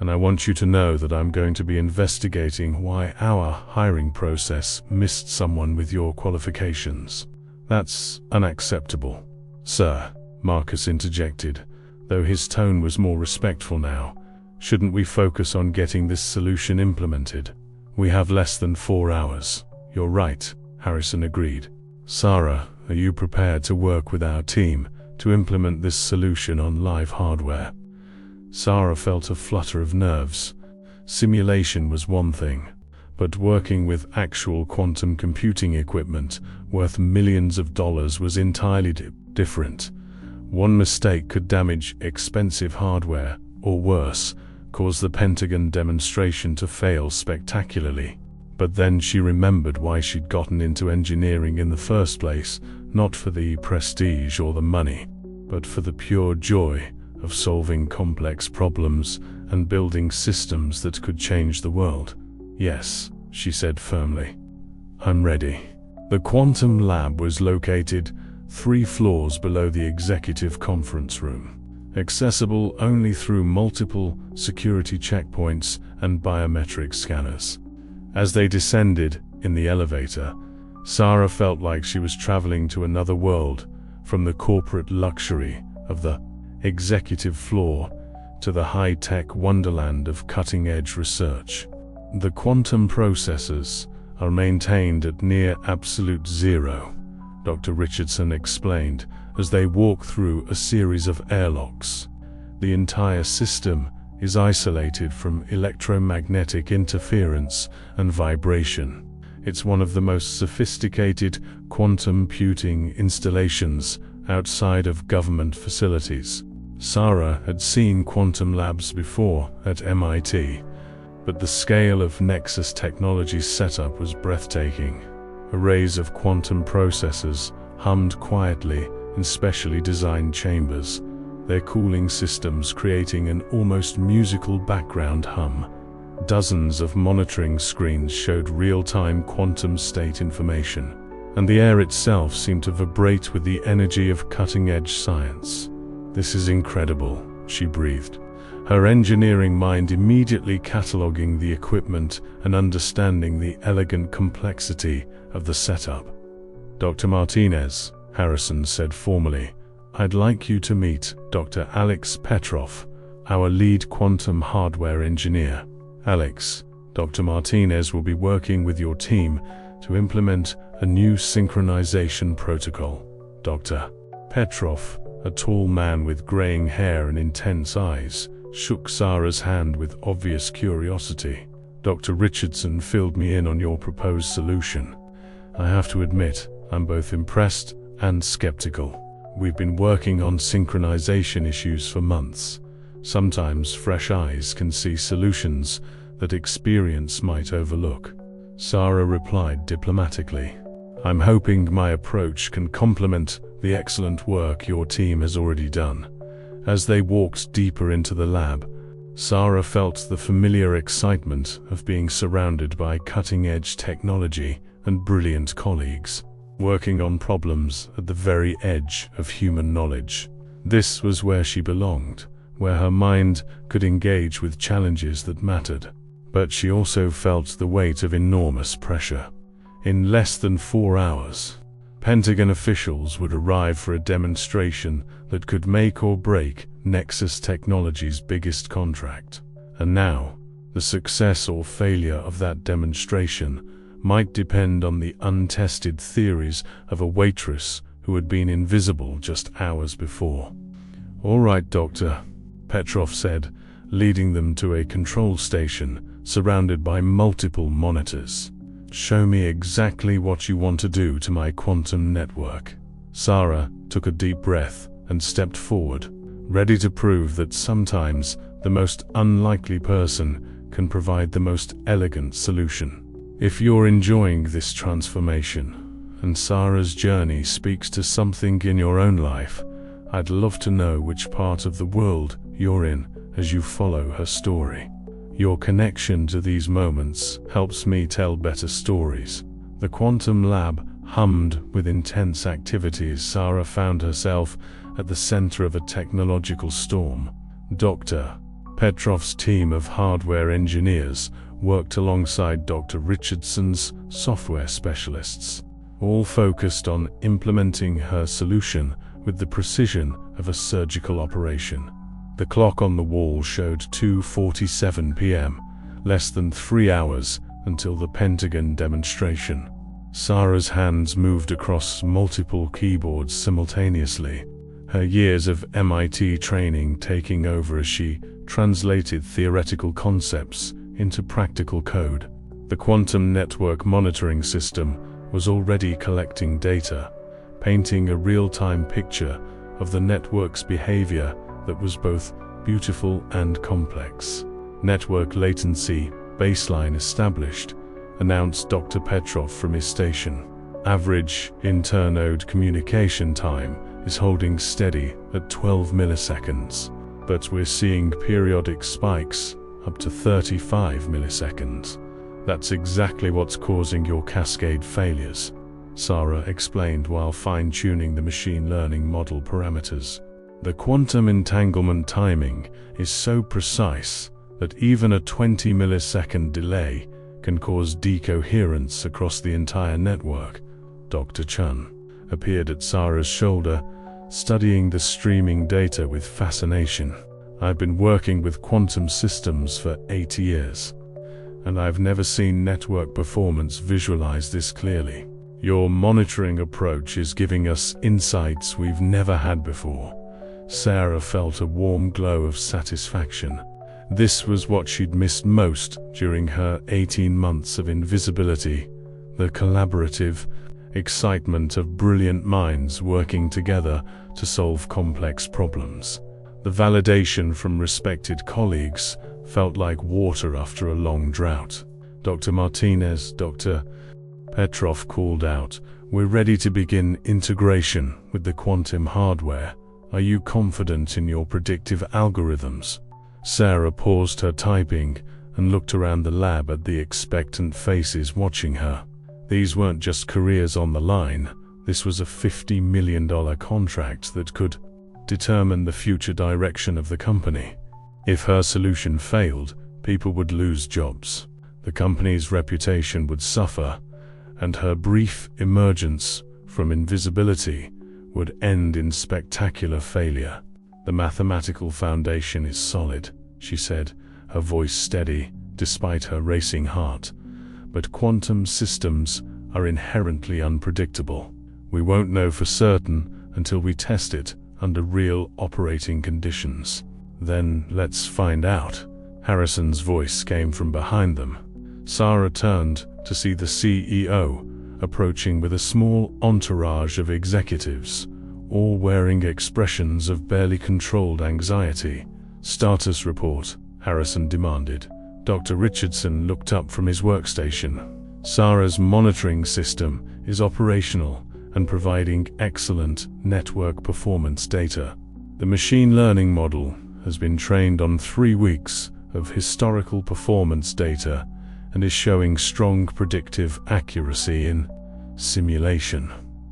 and I want you to know that I'm going to be investigating why our hiring process missed someone with your qualifications. That's unacceptable." "Sir," Marcus interjected, though his tone was more respectful now, "shouldn't we focus on getting this solution implemented? We have less than 4 hours." "You're right," Harrison agreed. "Sarah, are you prepared to work with our team to implement this solution on live hardware?" Sarah felt a flutter of nerves. Simulation was one thing, but working with actual quantum computing equipment worth millions of dollars was entirely different. One mistake could damage expensive hardware, or worse, cause the Pentagon demonstration to fail spectacularly. But then she remembered why she'd gotten into engineering in the first place, not for the prestige or the money, but for the pure joy of solving complex problems and building systems that could change the world. "Yes," she said firmly. "I'm ready." The quantum lab was located 3 floors below the executive conference room, accessible only through multiple security checkpoints and biometric scanners. As they descended in the elevator, Sarah felt like she was traveling to another world, from the corporate luxury of the executive floor to the high-tech wonderland of cutting-edge research. The quantum processors are maintained at near absolute zero, Dr. Richardson explained as they walked through a series of airlocks. The entire system is isolated from electromagnetic interference and vibration. It's one of the most sophisticated quantum computing installations outside of government facilities. Sarah had seen quantum labs before at MIT, but the scale of Nexus Technologies' setup was breathtaking. Arrays of quantum processors hummed quietly in specially designed chambers, their cooling systems creating an almost musical background hum. Dozens of monitoring screens showed real-time quantum state information, and the air itself seemed to vibrate with the energy of cutting-edge science. "This is incredible," she breathed, her engineering mind immediately cataloging the equipment and understanding the elegant complexity of the setup. "Dr. Martinez," Harrison said formally, "I'd like you to meet Dr. Alex Petrov, our lead quantum hardware engineer. Alex, Dr. Martinez will be working with your team to implement a new synchronization protocol." Dr. Petrov, a tall man with graying hair and intense eyes, shook Sarah's hand with obvious curiosity. "Dr. Richardson filled me in on your proposed solution. I have to admit, I'm both impressed and skeptical. We've been working on synchronization issues for months. Sometimes fresh eyes can see solutions that experience might overlook." Sarah replied diplomatically, "I'm hoping my approach can complement the excellent work your team has already done." As they walked deeper into the lab, Sarah felt the familiar excitement of being surrounded by cutting-edge technology and brilliant colleagues, working on problems at the very edge of human knowledge. This was where she belonged, where her mind could engage with challenges that mattered. But she also felt the weight of enormous pressure. In less than 4 hours, Pentagon officials would arrive for a demonstration that could make or break Nexus Technologies' biggest contract. And now, the success or failure of that demonstration might depend on the untested theories of a waitress who had been invisible just hours before. "All right, Doctor," Petrov said, leading them to a control station surrounded by multiple monitors. "Show me exactly what you want to do to my quantum network." Sarah took a deep breath and stepped forward, ready to prove that sometimes the most unlikely person can provide the most elegant solution. If you're enjoying this transformation, and Sarah's journey speaks to something in your own life, I'd love to know which part of the world you're in as you follow her story. Your connection to these moments helps me tell better stories. The quantum lab hummed with intense activity as Sarah found herself at the center of a technological storm. Dr. Petrov's team of hardware engineers worked alongside Dr. Richardson's software specialists, all focused on implementing her solution with the precision of a surgical operation. The clock on the wall showed 2:47 p.m., less than 3 hours until the Pentagon demonstration. Sarah's hands moved across multiple keyboards simultaneously, her years of MIT training taking over as she translated theoretical concepts into practical code. The quantum network monitoring system was already collecting data, painting a real-time picture of the network's behavior that was both beautiful and complex. "Network latency baseline established," announced Dr. Petrov from his station. "Average inter-node communication time is holding steady at 12 milliseconds, but we're seeing periodic spikes up to 35 milliseconds. That's exactly what's causing your cascade failures." Sarah explained while fine-tuning the machine learning model parameters. The quantum entanglement timing is so precise that even a 20-millisecond delay can cause decoherence across the entire network. Dr. Chun appeared at Sarah's shoulder, studying the streaming data with fascination. "I've been working with quantum systems for 8 years, and I've never seen network performance visualized this clearly. Your monitoring approach is giving us insights we've never had before." Sarah felt a warm glow of satisfaction. This was what she'd missed most during her 18 months of invisibility: the collaborative excitement of brilliant minds working together to solve complex problems. The validation from respected colleagues felt like water after a long drought. Dr. Martinez, Dr. Petrov called out, "We're ready to begin integration with the quantum hardware. Are you confident in your predictive algorithms?" Sarah paused her typing and looked around the lab at the expectant faces watching her. These weren't just careers on the line. This was a $50 million contract that could determine the future direction of the company. If her solution failed, people would lose jobs. The company's reputation would suffer, and her brief emergence from invisibility would end in spectacular failure. "The mathematical foundation is solid," she said, her voice steady despite her racing heart. "But quantum systems are inherently unpredictable. We won't know for certain until we test it under real operating conditions." "Then let's find out." Harrison's voice came from behind them. Sarah turned to see the CEO approaching with a small entourage of executives, all wearing expressions of barely controlled anxiety. "Status report," Harrison demanded. Dr. Richardson looked up from his workstation. "Sarah's monitoring system is operational and providing excellent network performance data. The machine learning model has been trained on 3 weeks of historical performance data and is showing strong predictive accuracy in simulation."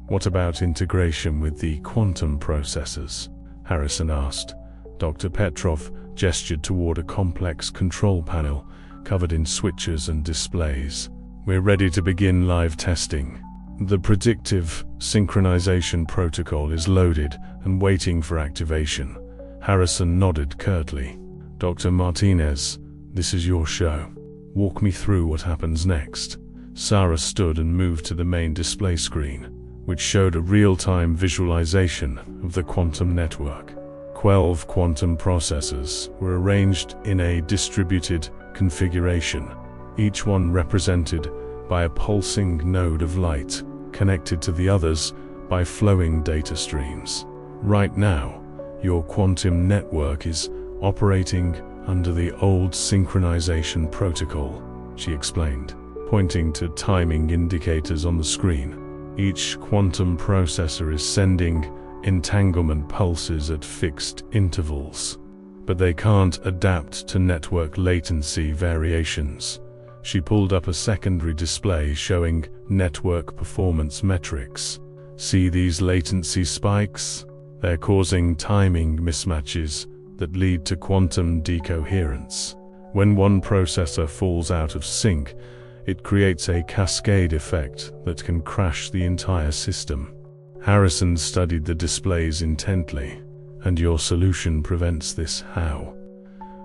"What about integration with the quantum processors?" Harrison asked. Dr. Petrov gestured toward a complex control panel covered in switches and displays. "We're ready to begin live testing. The predictive synchronization protocol is loaded and waiting for activation." Harrison nodded curtly. "Dr. Martinez, this is your show. Walk me through what happens next." Sarah stood and moved to the main display screen, which showed a real-time visualization of the quantum network. 12 quantum processors were arranged in a distributed configuration, each one represented by a pulsing node of light, connected to the others by flowing data streams. "Right now, your quantum network is operating under the old synchronization protocol," she explained, pointing to timing indicators on the screen. "Each quantum processor is sending entanglement pulses at fixed intervals, but they can't adapt to network latency variations." She pulled up a secondary display showing network performance metrics. "See these latency spikes? They're causing timing mismatches that lead to quantum decoherence. When one processor falls out of sync, it creates a cascade effect that can crash the entire system." Harrison studied the displays intently. "And your solution prevents this how?"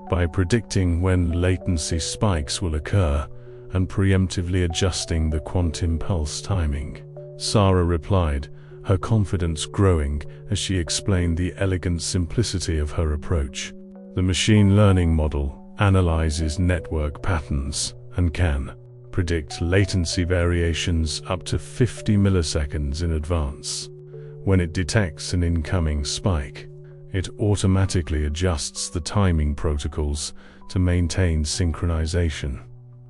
"By predicting when latency spikes will occur and preemptively adjusting the quantum pulse timing," Sarah replied, her confidence growing as she explained the elegant simplicity of her approach. "The machine learning model analyzes network patterns and can predict latency variations up to 50 milliseconds in advance. When it detects an incoming spike, it automatically adjusts the timing protocols to maintain synchronization."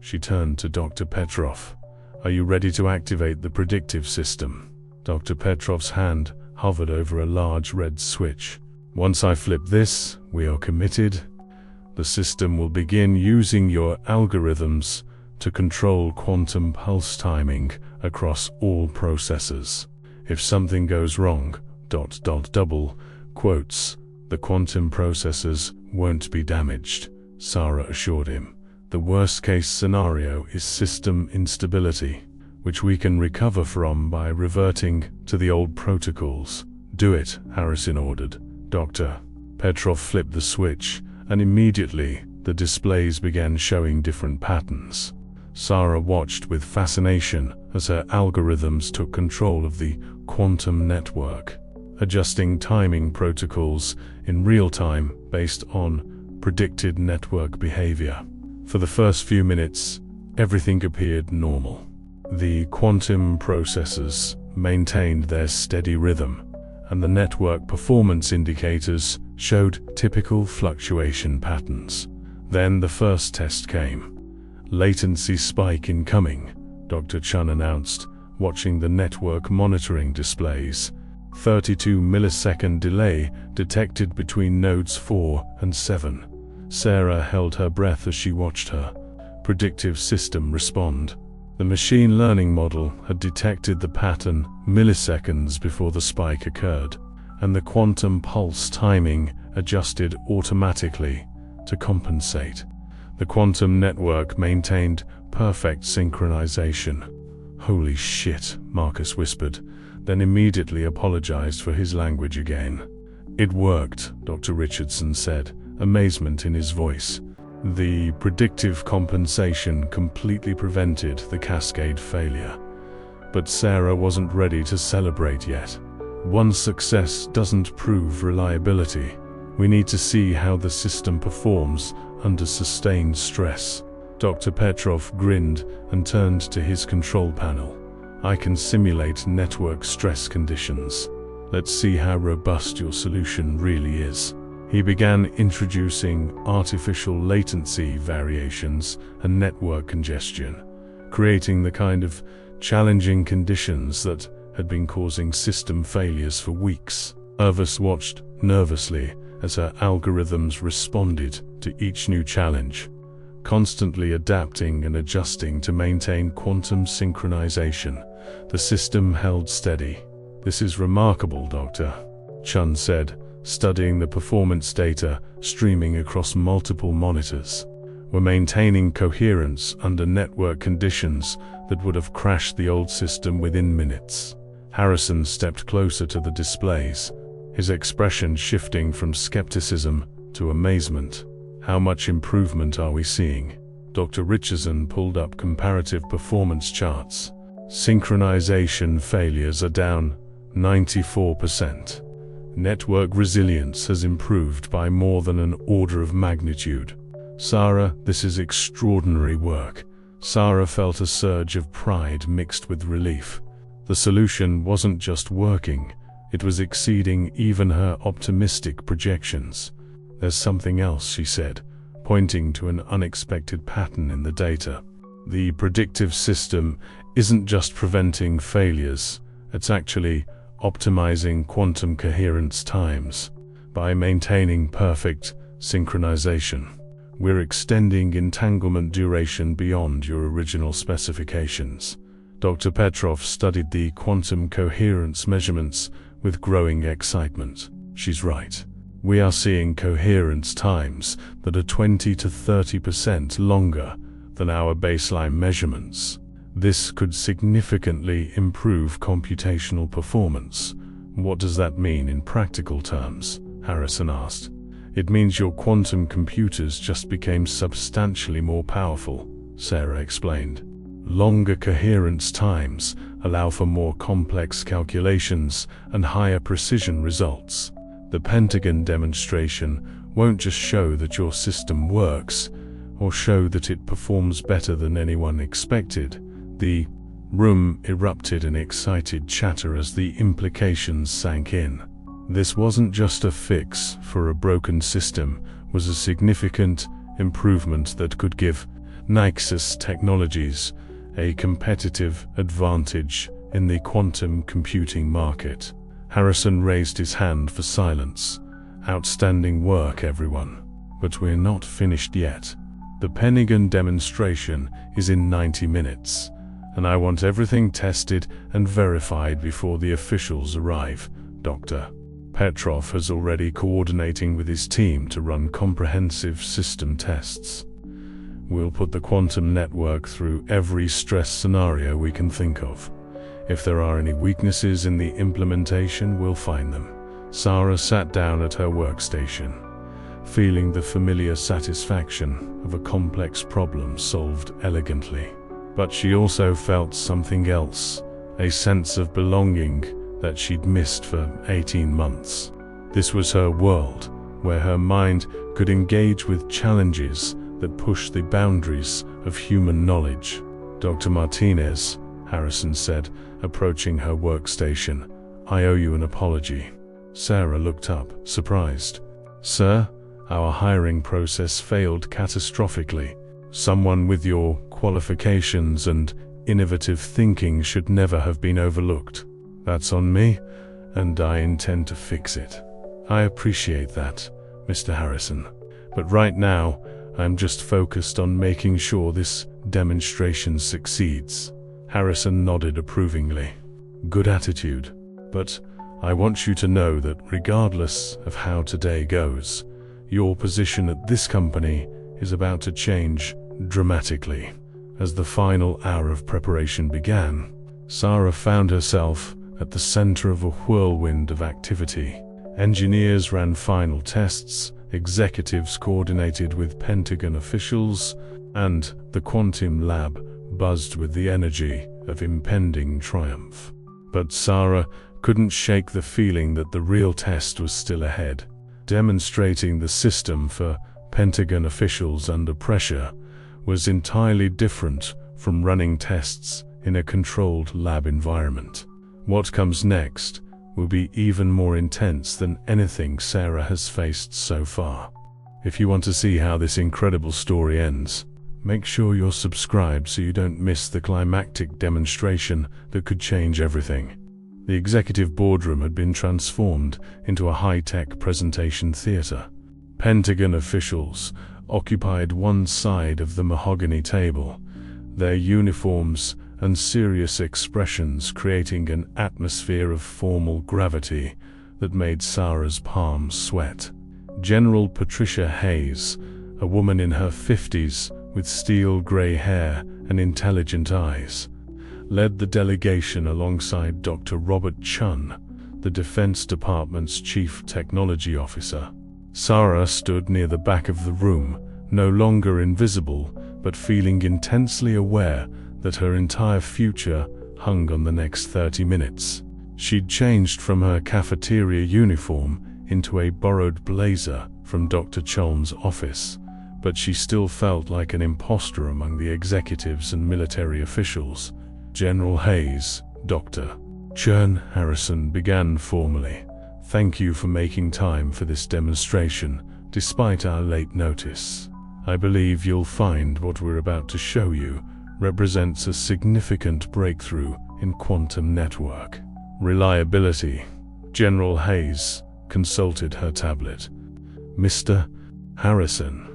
She turned to Dr. Petrov. "Are you ready to activate the predictive system?" Dr. Petrov's hand hovered over a large red switch. "Once I flip this, we are committed. The system will begin using your algorithms to control quantum pulse timing across all processors. If something goes wrong, double quotes, the quantum processors won't be damaged, Sarah assured him. The worst-case scenario is system instability, which we can recover from by reverting to the old protocols. Do it, Harrison ordered. Dr. Petrov flipped the switch, and immediately the displays began showing different patterns. Sarah watched with fascination as her algorithms took control of the quantum network, adjusting timing protocols in real time based on predicted network behavior. For the first few minutes, everything appeared normal. The quantum processors maintained their steady rhythm, and the network performance indicators showed typical fluctuation patterns. Then the first test came. Latency spike incoming, Dr. Chun announced, watching the network monitoring displays. 32 millisecond delay detected between nodes 4 and 7. Sarah held her breath as she watched her predictive system respond. The machine learning model had detected the pattern milliseconds before the spike occurred, and the quantum pulse timing adjusted automatically to compensate. The quantum network maintained perfect synchronization. Holy shit, Marcus whispered, then immediately apologized for his language again. It worked, Dr. Richardson said, amazement in his voice. The predictive compensation completely prevented the cascade failure. But Sarah wasn't ready to celebrate yet. One success doesn't prove reliability. We need to see how the system performs under sustained stress. Dr. Petrov grinned and turned to his control panel. I can simulate network stress conditions. Let's see how robust your solution really is. He began introducing artificial latency variations and network congestion, creating the kind of challenging conditions that had been causing system failures for weeks. Irvis watched nervously as her algorithms responded to each new challenge, constantly adapting and adjusting to maintain quantum synchronization. The system held steady. This is remarkable, Doctor, Chun said, studying the performance data streaming across multiple monitors. We're maintaining coherence under network conditions that would have crashed the old system within minutes. Harrison stepped closer to the displays, his expression shifting from skepticism to amazement. How much improvement are we seeing? Dr. Richardson pulled up comparative performance charts. Synchronization failures are down 94%. Network resilience has improved by more than an order of magnitude. Sarah, this is extraordinary work. Sarah felt a surge of pride mixed with relief. The solution wasn't just working, it was exceeding even her optimistic projections. There's something else, she said, pointing to an unexpected pattern in the data. The predictive system isn't just preventing failures, it's actually optimizing quantum coherence times. By maintaining perfect synchronization, we're extending entanglement duration beyond your original specifications. Dr. Petrov studied the quantum coherence measurements with growing excitement. She's right. We are seeing coherence times that are 20 to 30% longer than our baseline measurements. This could significantly improve computational performance. What does that mean in practical terms? Harrison asked. It means your quantum computers just became substantially more powerful, Sarah explained. Longer coherence times allow for more complex calculations and higher precision results. The Pentagon demonstration won't just show that your system works, or show that it performs better than anyone expected. The room erupted in excited chatter as the implications sank in. This wasn't just a fix for a broken system, it was a significant improvement that could give Nexus Technologies a competitive advantage in the quantum computing market. Harrison raised his hand for silence. Outstanding work, everyone. But we're not finished yet. The Pentagon demonstration is in 90 minutes, and I want everything tested and verified before the officials arrive, Dr. Petrov is already coordinating with his team to run comprehensive system tests. We'll put the quantum network through every stress scenario we can think of. If there are any weaknesses in the implementation, we'll find them. Sarah sat down at her workstation, feeling the familiar satisfaction of a complex problem solved elegantly. But she also felt something else, a sense of belonging that she'd missed for 18 months. This was her world, where her mind could engage with challenges that pushed the boundaries of human knowledge. Dr. Martinez, Harrison said, approaching her workstation, "I owe you an apology." Sarah looked up, surprised. "Sir, our hiring process failed catastrophically. Someone with your qualifications and innovative thinking should never have been overlooked. That's on me, and I intend to fix it." "I appreciate that, Mr. Harrison. But right now, I'm just focused on making sure this demonstration succeeds." Harrison nodded approvingly. "Good attitude. But I want you to know that regardless of how today goes, your position at this company is about to change dramatically." As the final hour of preparation began, Sarah found herself at the center of a whirlwind of activity. Engineers ran final tests, executives coordinated with Pentagon officials, and the quantum lab buzzed with the energy of impending triumph. But Sarah couldn't shake the feeling that the real test was still ahead. Demonstrating the system for Pentagon officials under pressure was entirely different from running tests in a controlled lab environment. What comes next will be even more intense than anything Sarah has faced so far. If you want to see how this incredible story ends, make sure you're subscribed so you don't miss the climactic demonstration that could change everything. The executive boardroom had been transformed into a high-tech presentation theater. Pentagon officials occupied one side of the mahogany table, their uniforms and serious expressions creating an atmosphere of formal gravity that made Sarah's palms sweat. General Patricia Hayes, a woman in her 50s with steel gray hair and intelligent eyes, led the delegation alongside Dr. Robert Chun, the Defense Department's Chief Technology Officer. Sarah stood near the back of the room, no longer invisible, but feeling intensely aware that her entire future hung on the next 30 minutes. She'd changed from her cafeteria uniform into a borrowed blazer from Dr. Chun's office, but she still felt like an imposter among the executives and military officials. "General Hayes, Dr. Chun," Harrison began formally, "thank you for making time for this demonstration, despite our late notice. I believe you'll find what we're about to show you represents a significant breakthrough in quantum network reliability." General Hayes consulted her tablet. "Mr. Harrison,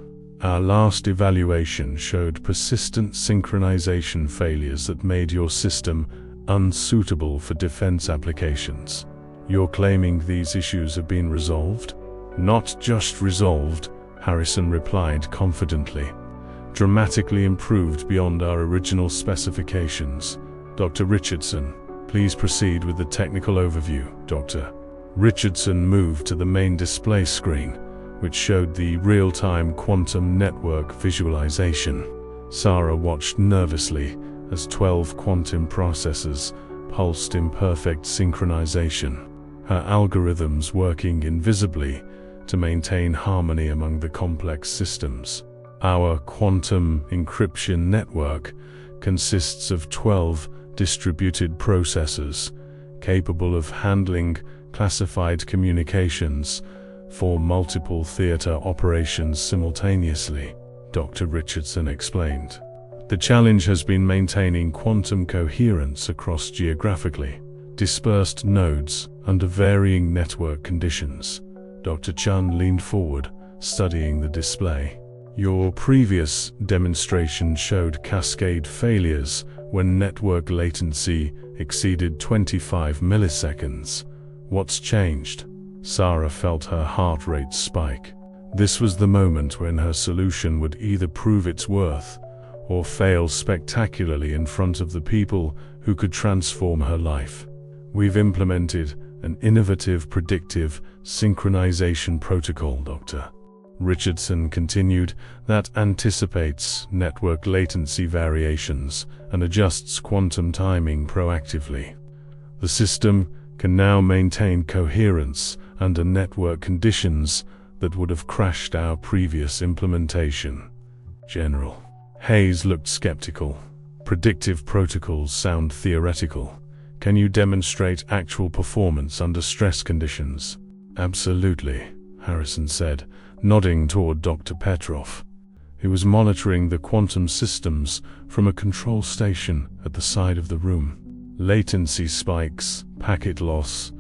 our last evaluation showed persistent synchronization failures that made your system unsuitable for defense applications. You're claiming these issues have been resolved?" "Not just resolved," Harrison replied confidently. "Dramatically improved beyond our original specifications. Dr. Richardson, please proceed with the technical overview." Dr. Richardson moved to the main display screen, which showed the real-time quantum network visualization. Sarah watched nervously as 12 quantum processors pulsed in perfect synchronization, her algorithms working invisibly to maintain harmony among the complex systems. Our quantum encryption network consists of 12 distributed processors capable of handling classified communications for multiple theater operations simultaneously, Dr. Richardson explained. "The challenge has been maintaining quantum coherence across geographically dispersed nodes under varying network conditions." Dr. Chun leaned forward, studying the display. Your previous demonstration showed cascade failures when network latency exceeded 25 milliseconds. What's changed? Sarah felt her heart rate spike. This was the moment when her solution would either prove its worth or fail spectacularly in front of the people who could transform her life. We've implemented an innovative predictive synchronization protocol, Dr. Richardson continued, that anticipates network latency variations and adjusts quantum timing proactively. The system can now maintain coherence under network conditions that would have crashed our previous implementation. General Hayes looked skeptical. Predictive protocols sound theoretical. Can you demonstrate actual performance under stress conditions? Absolutely, Harrison said, nodding toward Dr. Petrov, who was monitoring the quantum systems from a control station at the side of the room. Latency spikes, packet loss,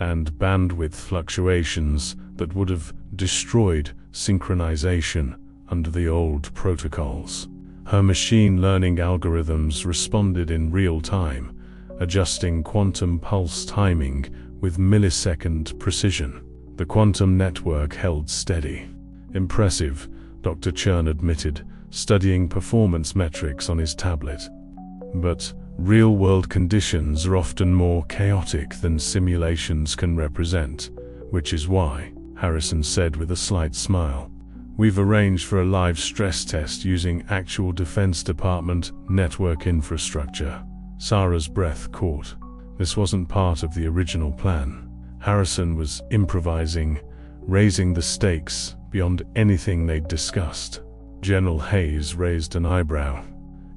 and bandwidth fluctuations that would have destroyed synchronization under the old protocols. Her machine learning algorithms responded in real time, adjusting quantum pulse timing with millisecond precision. The quantum network held steady. Impressive, Dr. Chern admitted, studying performance metrics on his tablet. But real-world conditions are often more chaotic than simulations can represent, which is why, Harrison said with a slight smile, we've arranged for a live stress test using actual Defense Department network infrastructure. Sarah's breath caught. This wasn't part of the original plan. Harrison was improvising, raising the stakes beyond anything they'd discussed. General Hayes raised an eyebrow.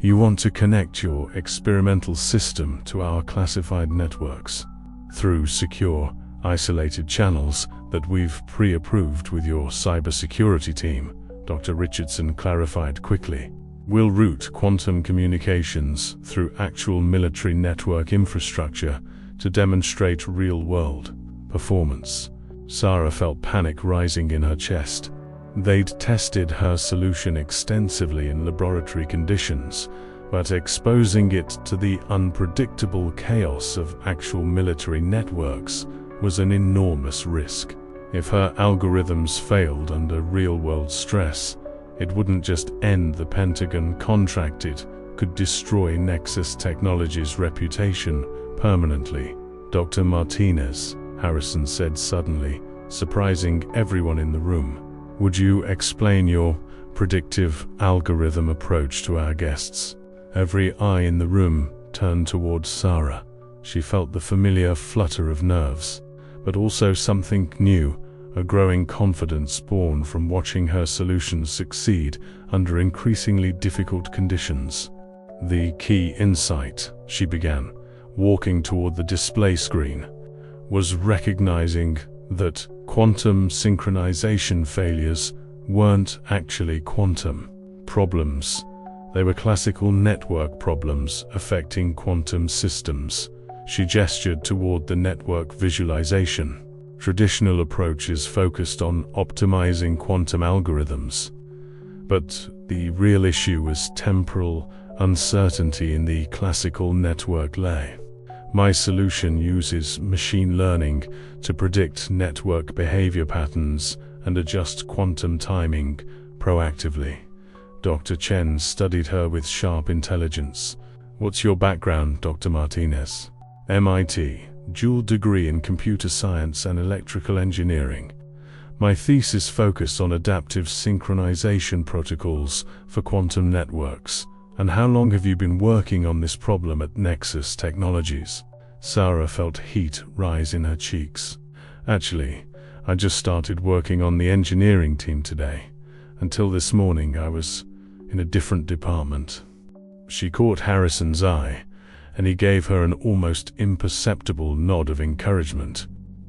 You want to connect your experimental system to our classified networks through secure, isolated channels that we've pre-approved with your cybersecurity team, Dr. Richardson clarified quickly. We'll route quantum communications through actual military network infrastructure to demonstrate real-world performance. Sarah felt panic rising in her chest. They'd tested her solution extensively in laboratory conditions, but exposing it to the unpredictable chaos of actual military networks was an enormous risk. If her algorithms failed under real-world stress, it wouldn't just end the Pentagon contract, it could destroy Nexus Technologies' reputation permanently. Dr. Martinez, Harrison said suddenly, surprising everyone in the room. Would you explain your predictive algorithm approach to our guests? Every eye in the room turned towards Sarah. She felt the familiar flutter of nerves, but also something new, a growing confidence born from watching her solutions succeed under increasingly difficult conditions. The key insight, she began, walking toward the display screen, was recognizing that quantum synchronization failures weren't actually quantum problems. They were classical network problems affecting quantum systems. She gestured toward the network visualization. Traditional approaches focused on optimizing quantum algorithms, but the real issue was temporal uncertainty in the classical network layer. My solution uses machine learning to predict network behavior patterns and adjust quantum timing proactively. Dr. Chen studied her with sharp intelligence. What's your background, Dr. Martinez? MIT. Dual degree in computer science and electrical engineering. My thesis focused on adaptive synchronization protocols for quantum networks. And how long have you been working on this problem at Nexus Technologies? Sarah felt heat rise in her cheeks. Actually, I just started working on the engineering team today. Until this morning, I was in a different department. She caught Harrison's eye, and he gave her an almost imperceptible nod of encouragement.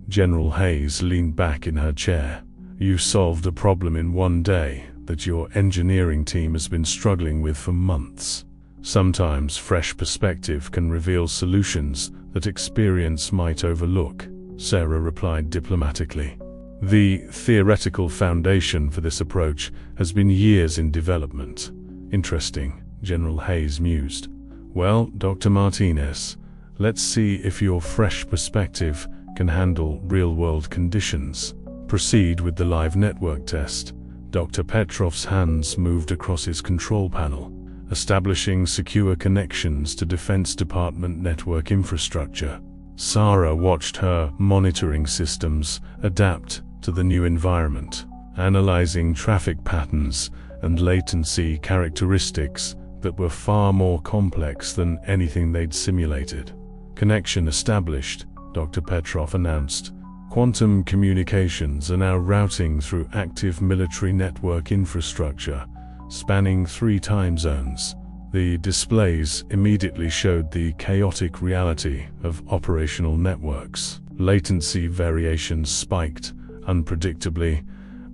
General Hayes leaned back in her chair. You solved a problem in one day that your engineering team has been struggling with for months. Sometimes fresh perspective can reveal solutions that experience might overlook, Sarah replied diplomatically. The theoretical foundation for this approach has been years in development. Interesting, General Hayes mused. Well, Dr. Martinez, let's see if your fresh perspective can handle real-world conditions. Proceed with the live network test. Dr. Petrov's hands moved across his control panel, establishing secure connections to Defense Department network infrastructure. Sarah watched her monitoring systems adapt to the new environment, analyzing traffic patterns and latency characteristics that were far more complex than anything they'd simulated. Connection established, Dr. Petrov announced. Quantum communications are now routing through active military network infrastructure, spanning 3 time zones. The displays immediately showed the chaotic reality of operational networks. Latency variations spiked unpredictably,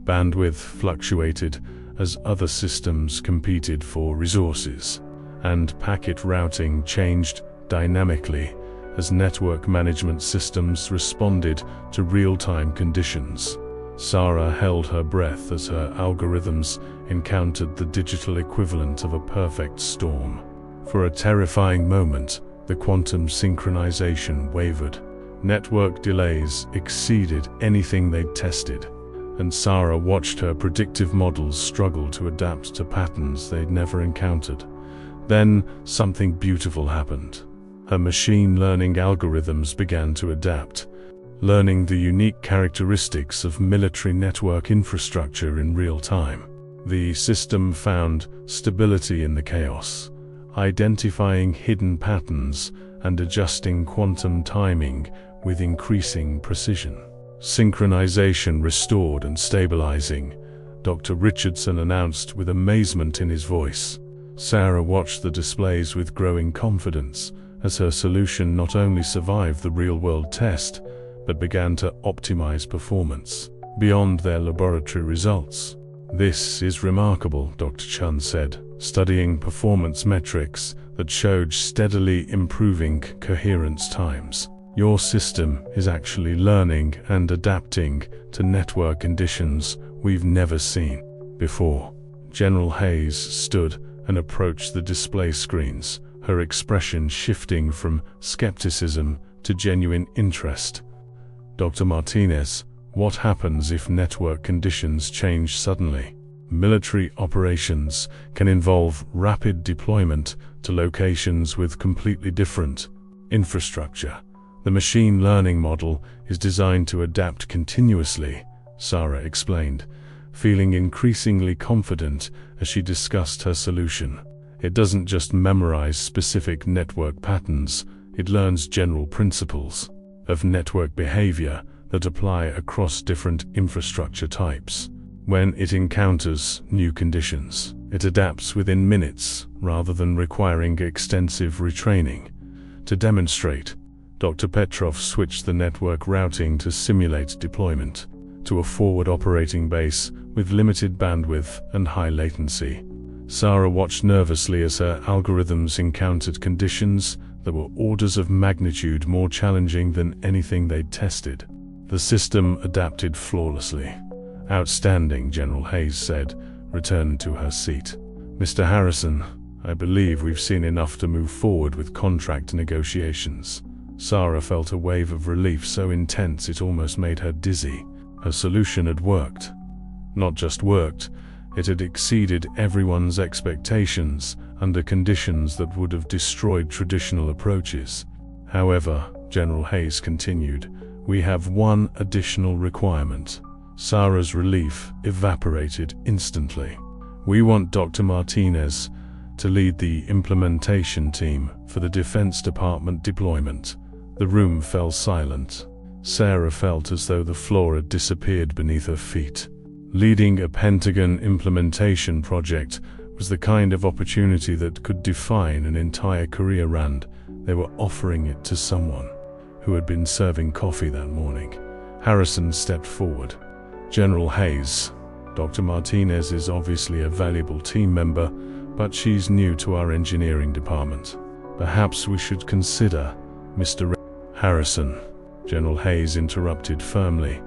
bandwidth fluctuated as other systems competed for resources, and packet routing changed dynamically as network management systems responded to real-time conditions. Sarah held her breath as her algorithms encountered the digital equivalent of a perfect storm. For a terrifying moment, the quantum synchronization wavered. Network delays exceeded anything they'd tested, and Sarah watched her predictive models struggle to adapt to patterns they'd never encountered. Then, something beautiful happened. Her machine learning algorithms began to adapt, learning the unique characteristics of military network infrastructure in real time. The system found stability in the chaos, identifying hidden patterns and adjusting quantum timing with increasing precision. Synchronization restored and stabilizing, Dr. Richardson announced with amazement in his voice. Sarah watched the displays with growing confidence as her solution not only survived the real-world test, but began to optimize performance beyond their laboratory results. This is remarkable, Dr. Chun said, studying performance metrics that showed steadily improving coherence times. Your system is actually learning and adapting to network conditions we've never seen before. General Hayes stood and approached the display screens, her expression shifting from skepticism to genuine interest. Dr. Martinez, what happens if network conditions change suddenly? Military operations can involve rapid deployment to locations with completely different infrastructure. The machine learning model is designed to adapt continuously, Sarah explained, feeling increasingly confident as she discussed her solution. It doesn't just memorize specific network patterns, it learns general principles of network behavior that apply across different infrastructure types. When it encounters new conditions, it adapts within minutes rather than requiring extensive retraining. To demonstrate, Dr. Petrov switched the network routing to simulate deployment to a forward operating base with limited bandwidth and high latency. Sarah watched nervously as her algorithms encountered conditions that were orders of magnitude more challenging than anything they'd tested. The system adapted flawlessly. Outstanding, General Hayes said, returning to her seat. Mr. Harrison, I believe we've seen enough to move forward with contract negotiations. Sarah felt a wave of relief so intense it almost made her dizzy. Her solution had worked. Not just worked, it had exceeded everyone's expectations under conditions that would have destroyed traditional approaches. However, General Hayes continued, we have one additional requirement. Sarah's relief evaporated instantly. We want Dr. Martinez to lead the implementation team for the Defense Department deployment. The room fell silent. Sarah felt as though the floor had disappeared beneath her feet. Leading a Pentagon implementation project was the kind of opportunity that could define an entire career, and they were offering it to someone who had been serving coffee that morning. Harrison stepped forward. General Hayes, Dr. Martinez is obviously a valuable team member, but she's new to our engineering department. Perhaps we should consider Mr. Harrison. General Hayes interrupted firmly.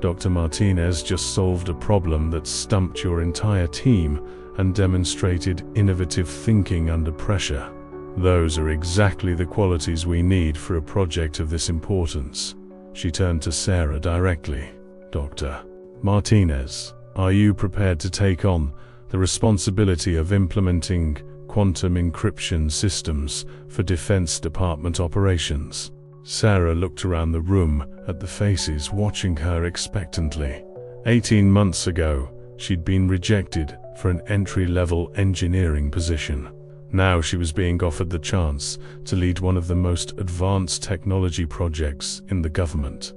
Dr. Martinez just solved a problem that stumped your entire team and demonstrated innovative thinking under pressure. Those are exactly the qualities we need for a project of this importance. She turned to Sarah directly. Dr. Martinez, are you prepared to take on the responsibility of implementing quantum encryption systems for Defense Department operations? Sarah looked around the room at the faces watching her expectantly. 18 months ago, she'd been rejected for an entry-level engineering position. Now she was being offered the chance to lead one of the most advanced technology projects in the government.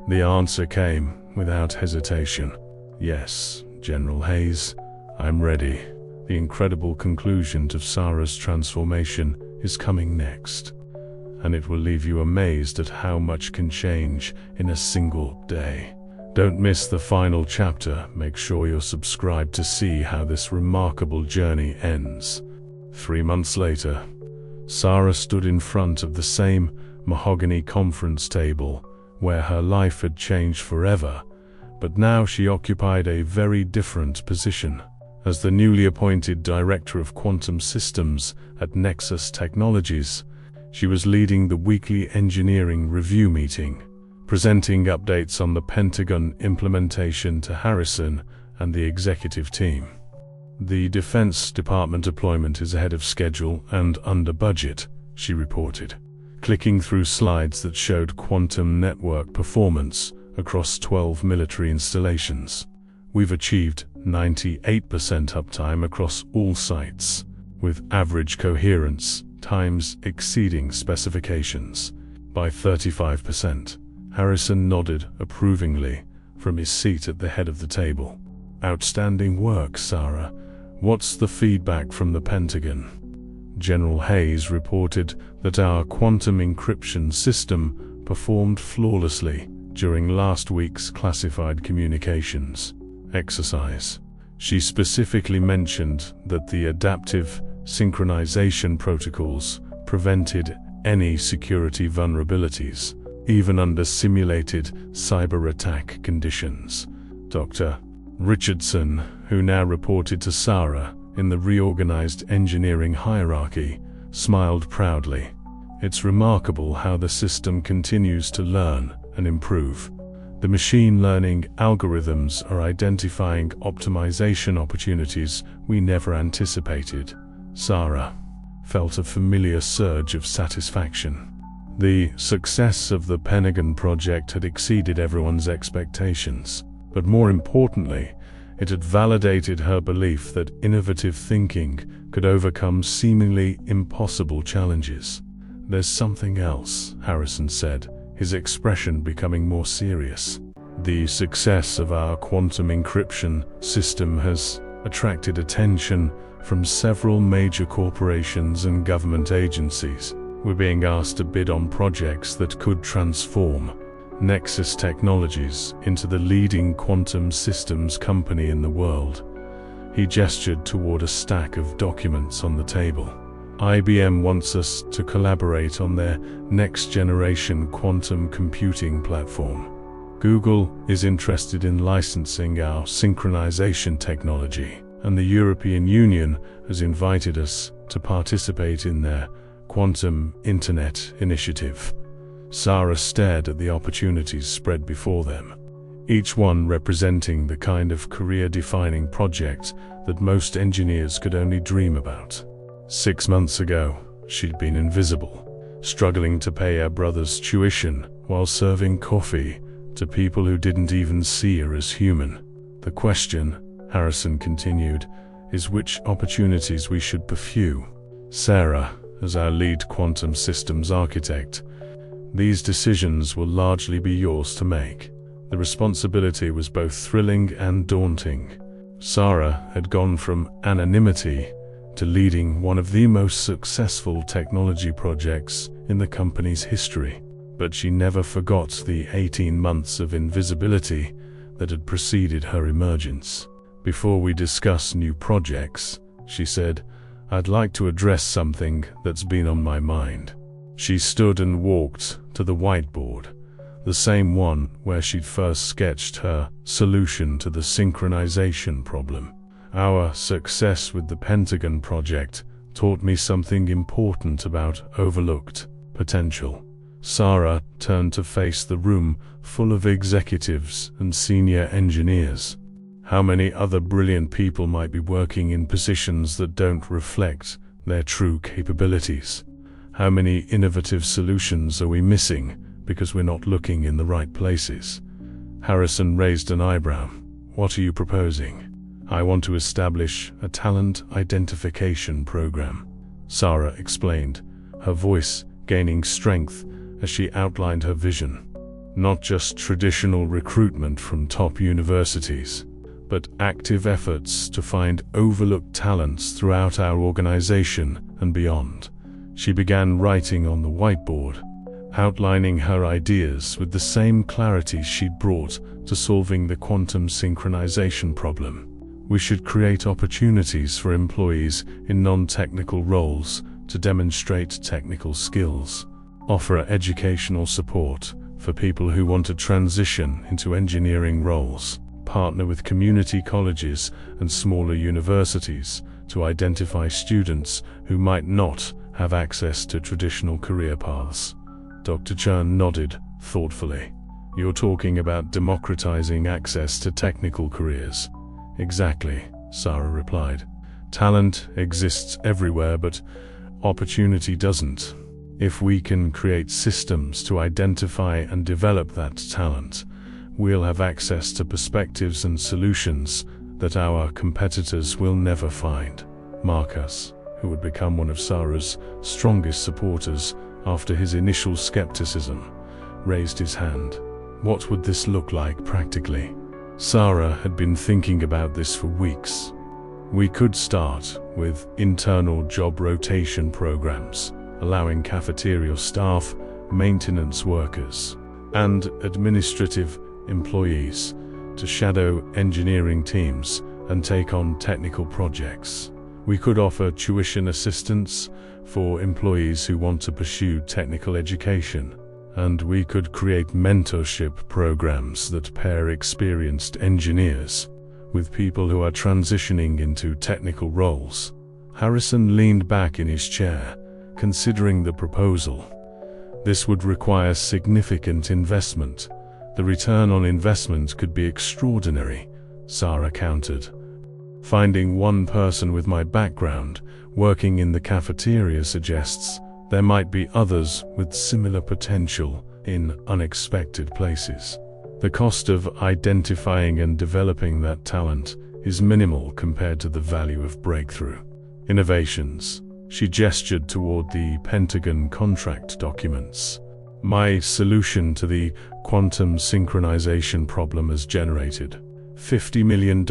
The answer came without hesitation. Yes, General Hayes, I'm ready. The incredible conclusion to Sarah's transformation is coming next, and it will leave you amazed at how much can change in a single day. Don't miss the final chapter. Make sure you're subscribed to see how this remarkable journey ends. 3 months later, Sarah stood in front of the same mahogany conference table where her life had changed forever, but now she occupied a very different position. As the newly appointed Director of Quantum Systems at Nexus Technologies, she was leading the weekly engineering review meeting, presenting updates on the Pentagon implementation to Harrison and the executive team. The Defense Department deployment is ahead of schedule and under budget, she reported, clicking through slides that showed quantum network performance across 12 military installations. We've achieved 98% uptime across all sites, with average coherence times exceeding specifications by 35%. Harrison nodded approvingly from his seat at the head of the table. Outstanding work, Sarah. What's the feedback from the Pentagon? General Hayes reported that our quantum encryption system performed flawlessly during last week's classified communications exercise. She specifically mentioned that the adaptive synchronization protocols prevented any security vulnerabilities, even under simulated cyber attack conditions. Dr. Richardson, who now reported to Sarah in the reorganized engineering hierarchy, smiled proudly. It's remarkable how the system continues to learn and improve. The machine learning algorithms are identifying optimization opportunities we never anticipated. Sarah felt a familiar surge of satisfaction. The success of the Pentagon project had exceeded everyone's expectations, but more importantly, it had validated her belief that innovative thinking could overcome seemingly impossible challenges. There's something else, Harrison said, his expression becoming more serious. The success of our quantum encryption system has attracted attention from several major corporations and government agencies. We're being asked to bid on projects that could transform Nexus Technologies into the leading quantum systems company in the world. He gestured toward a stack of documents on the table. IBM wants us to collaborate on their next-generation quantum computing platform. Google is interested in licensing our synchronization technology, and the European Union has invited us to participate in their Quantum Internet initiative. Sarah stared at the opportunities spread before them, each one representing the kind of career-defining project that most engineers could only dream about. 6 months ago, she'd been invisible, struggling to pay her brother's tuition while serving coffee to people who didn't even see her as human. The question, Harrison continued, is which opportunities we should pursue. Sarah, as our lead quantum systems architect, these decisions will largely be yours to make. The responsibility was both thrilling and daunting. Sarah had gone from anonymity to leading one of the most successful technology projects in the company's history. But she never forgot the 18 months of invisibility that had preceded her emergence. Before we discuss new projects, she said, I'd like to address something that's been on my mind. She stood and walked to the whiteboard, the same one where she'd first sketched her solution to the synchronization problem. Our success with the Pentagon project taught me something important about overlooked potential. Sarah turned to face the room full of executives and senior engineers. How many other brilliant people might be working in positions that don't reflect their true capabilities? How many innovative solutions are we missing because we're not looking in the right places? Harrison raised an eyebrow. What are you proposing? I want to establish a talent identification program, Sarah explained, her voice gaining strength as she outlined her vision. Not just traditional recruitment from top universities, but active efforts to find overlooked talents throughout our organization and beyond. She began writing on the whiteboard, outlining her ideas with the same clarity she'd brought to solving the quantum synchronization problem. We should create opportunities for employees in non-technical roles to demonstrate technical skills, offer educational support for people who want to transition into engineering roles, partner with community colleges and smaller universities to identify students who might not have access to traditional career paths. Dr. Chern nodded thoughtfully. You're talking about democratizing access to technical careers. Exactly, Sarah replied. Talent exists everywhere, but opportunity doesn't. If we can create systems to identify and develop that talent, we'll have access to perspectives and solutions that our competitors will never find. Marcus, who would become one of Sarah's strongest supporters after his initial skepticism, raised his hand. What would this look like practically? Sarah had been thinking about this for weeks. We could start with internal job rotation programs, allowing cafeteria staff, maintenance workers, and administrative employees to shadow engineering teams and take on technical projects. We could offer tuition assistance for employees who want to pursue technical education, and we could create mentorship programs that pair experienced engineers with people who are transitioning into technical roles. Harrison leaned back in his chair, considering the proposal. This would require significant investment. The return on investment could be extraordinary, Sarah countered. Finding one person with my background working in the cafeteria suggests there might be others with similar potential in unexpected places. The cost of identifying and developing that talent is minimal compared to the value of breakthrough innovations. She gestured toward the Pentagon contract documents. My solution to the quantum synchronization problem has generated $50 million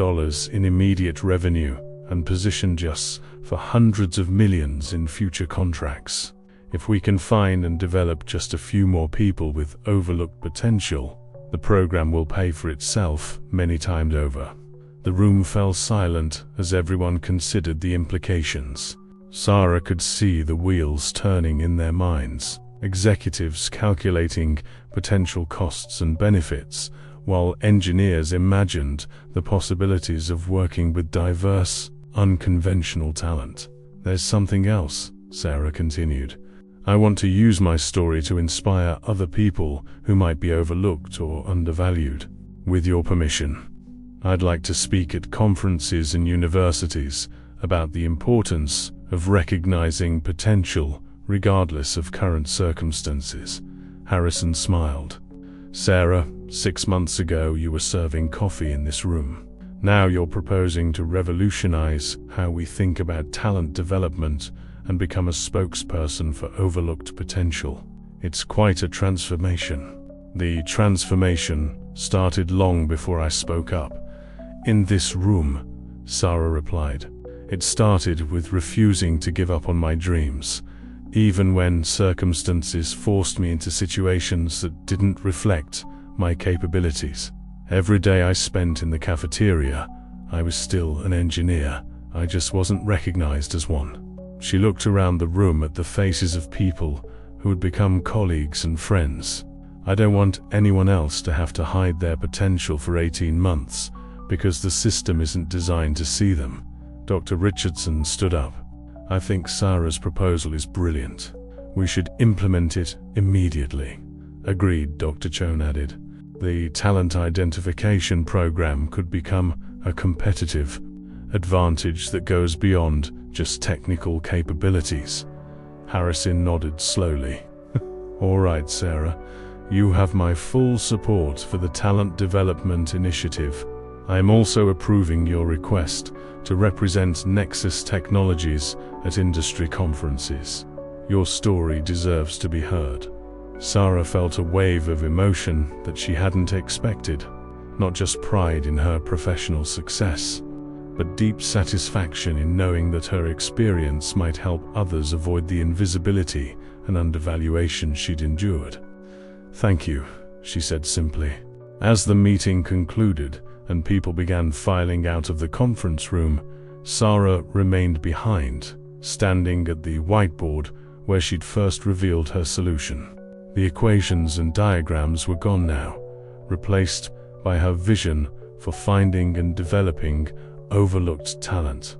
in immediate revenue and positioned us for hundreds of millions in future contracts. If we can find and develop just a few more people with overlooked potential, the program will pay for itself many times over. The room fell silent as everyone considered the implications. Sarah could see the wheels turning in their minds, executives calculating potential costs and benefits, while engineers imagined the possibilities of working with diverse, unconventional talent. There's something else, Sarah continued. I want to use my story to inspire other people who might be overlooked or undervalued. With your permission, I'd like to speak at conferences and universities about the importance of recognizing potential regardless of current circumstances. Harrison smiled. Sarah, 6 months ago you were serving coffee in this room. Now you're proposing to revolutionize how we think about talent development and become a spokesperson for overlooked potential. It's quite a transformation. The transformation started long before I spoke up. In this room, Sarah replied. It started with refusing to give up on my dreams, even when circumstances forced me into situations that didn't reflect my capabilities. Every day I spent in the cafeteria, I was still an engineer. I just wasn't recognized as one. She looked around the room at the faces of people who had become colleagues and friends. I don't want anyone else to have to hide their potential for 18 months because the system isn't designed to see them. Dr. Richardson stood up. I think Sarah's proposal is brilliant. We should implement it immediately. Agreed, Dr. Chone added. The talent identification program could become a competitive advantage that goes beyond just technical capabilities. Harrison nodded slowly. All right, Sarah. You have my full support for the Talent Development Initiative. I am also approving your request to represent Nexus Technologies at industry conferences. Your story deserves to be heard. Sarah felt a wave of emotion that she hadn't expected, not just pride in her professional success, but deep satisfaction in knowing that her experience might help others avoid the invisibility and undervaluation she'd endured. Thank you, she said simply. As the meeting concluded and people began filing out of the conference room, Sarah remained behind, standing at the whiteboard where she'd first revealed her solution. The equations and diagrams were gone now, replaced by her vision for finding and developing overlooked talent.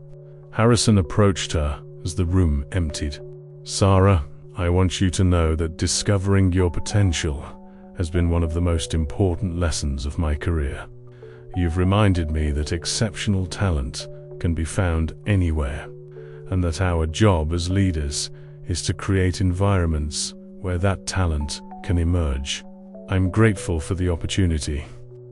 Harrison approached her as the room emptied. Sarah, I want you to know that discovering your potential has been one of the most important lessons of my career. You've reminded me that exceptional talent can be found anywhere, and that our job as leaders is to create environments where that talent can emerge. I'm grateful for the opportunity,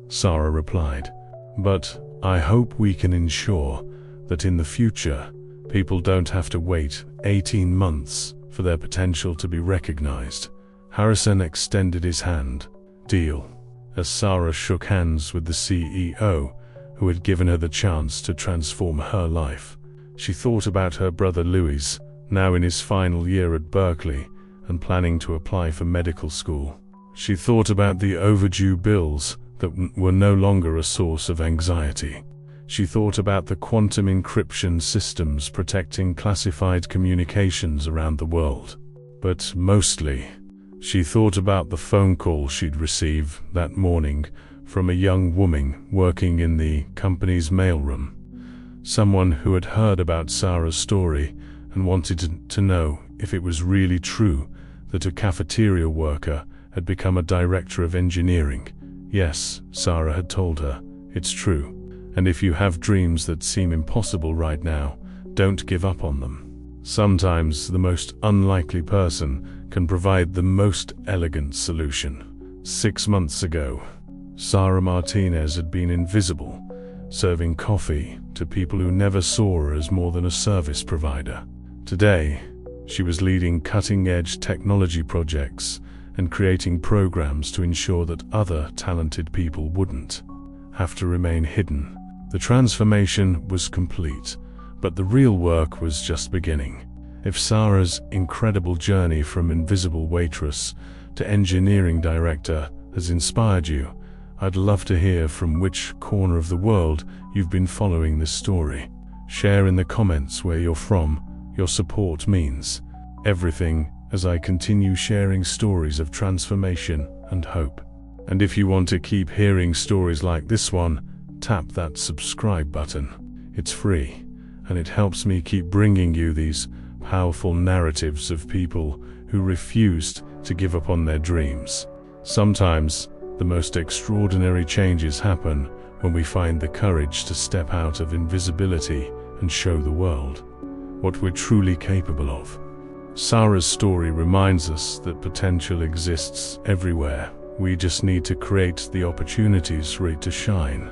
Sarah replied, but I hope we can ensure that in the future, people don't have to wait 18 months for their potential to be recognized. Harrison extended his hand. Deal. As Sarah shook hands with the CEO, who had given her the chance to transform her life, she thought about her brother Louis, now in his final year at Berkeley and planning to apply for medical school. She thought about the overdue bills that were no longer a source of anxiety. She thought about the quantum encryption systems protecting classified communications around the world. But mostly, she thought about the phone call she'd received that morning from a young woman working in the company's mailroom. Someone who had heard about Sarah's story and wanted to know if it was really true that a cafeteria worker had become a director of engineering. Yes, Sarah had told her, it's true. And if you have dreams that seem impossible right now, don't give up on them. Sometimes the most unlikely person can provide the most elegant solution. 6 months ago, Sarah Martinez had been invisible, serving coffee to people who never saw her as more than a service provider. Today, she was leading cutting-edge technology projects and creating programs to ensure that other talented people wouldn't have to remain hidden. The transformation was complete, but the real work was just beginning. If Sarah's incredible journey from invisible waitress to engineering director has inspired you, I'd love to hear from which corner of the world you've been following this story. Share in the comments where you're from. Your support means everything as I continue sharing stories of transformation and hope. And if you want to keep hearing stories like this one, tap that subscribe button. It's free, and it helps me keep bringing you these powerful narratives of people who refused to give up on their dreams. Sometimes, the most extraordinary changes happen when we find the courage to step out of invisibility and show the world what we're truly capable of. Sarah's story reminds us that potential exists everywhere. We just need to create the opportunities for it to shine.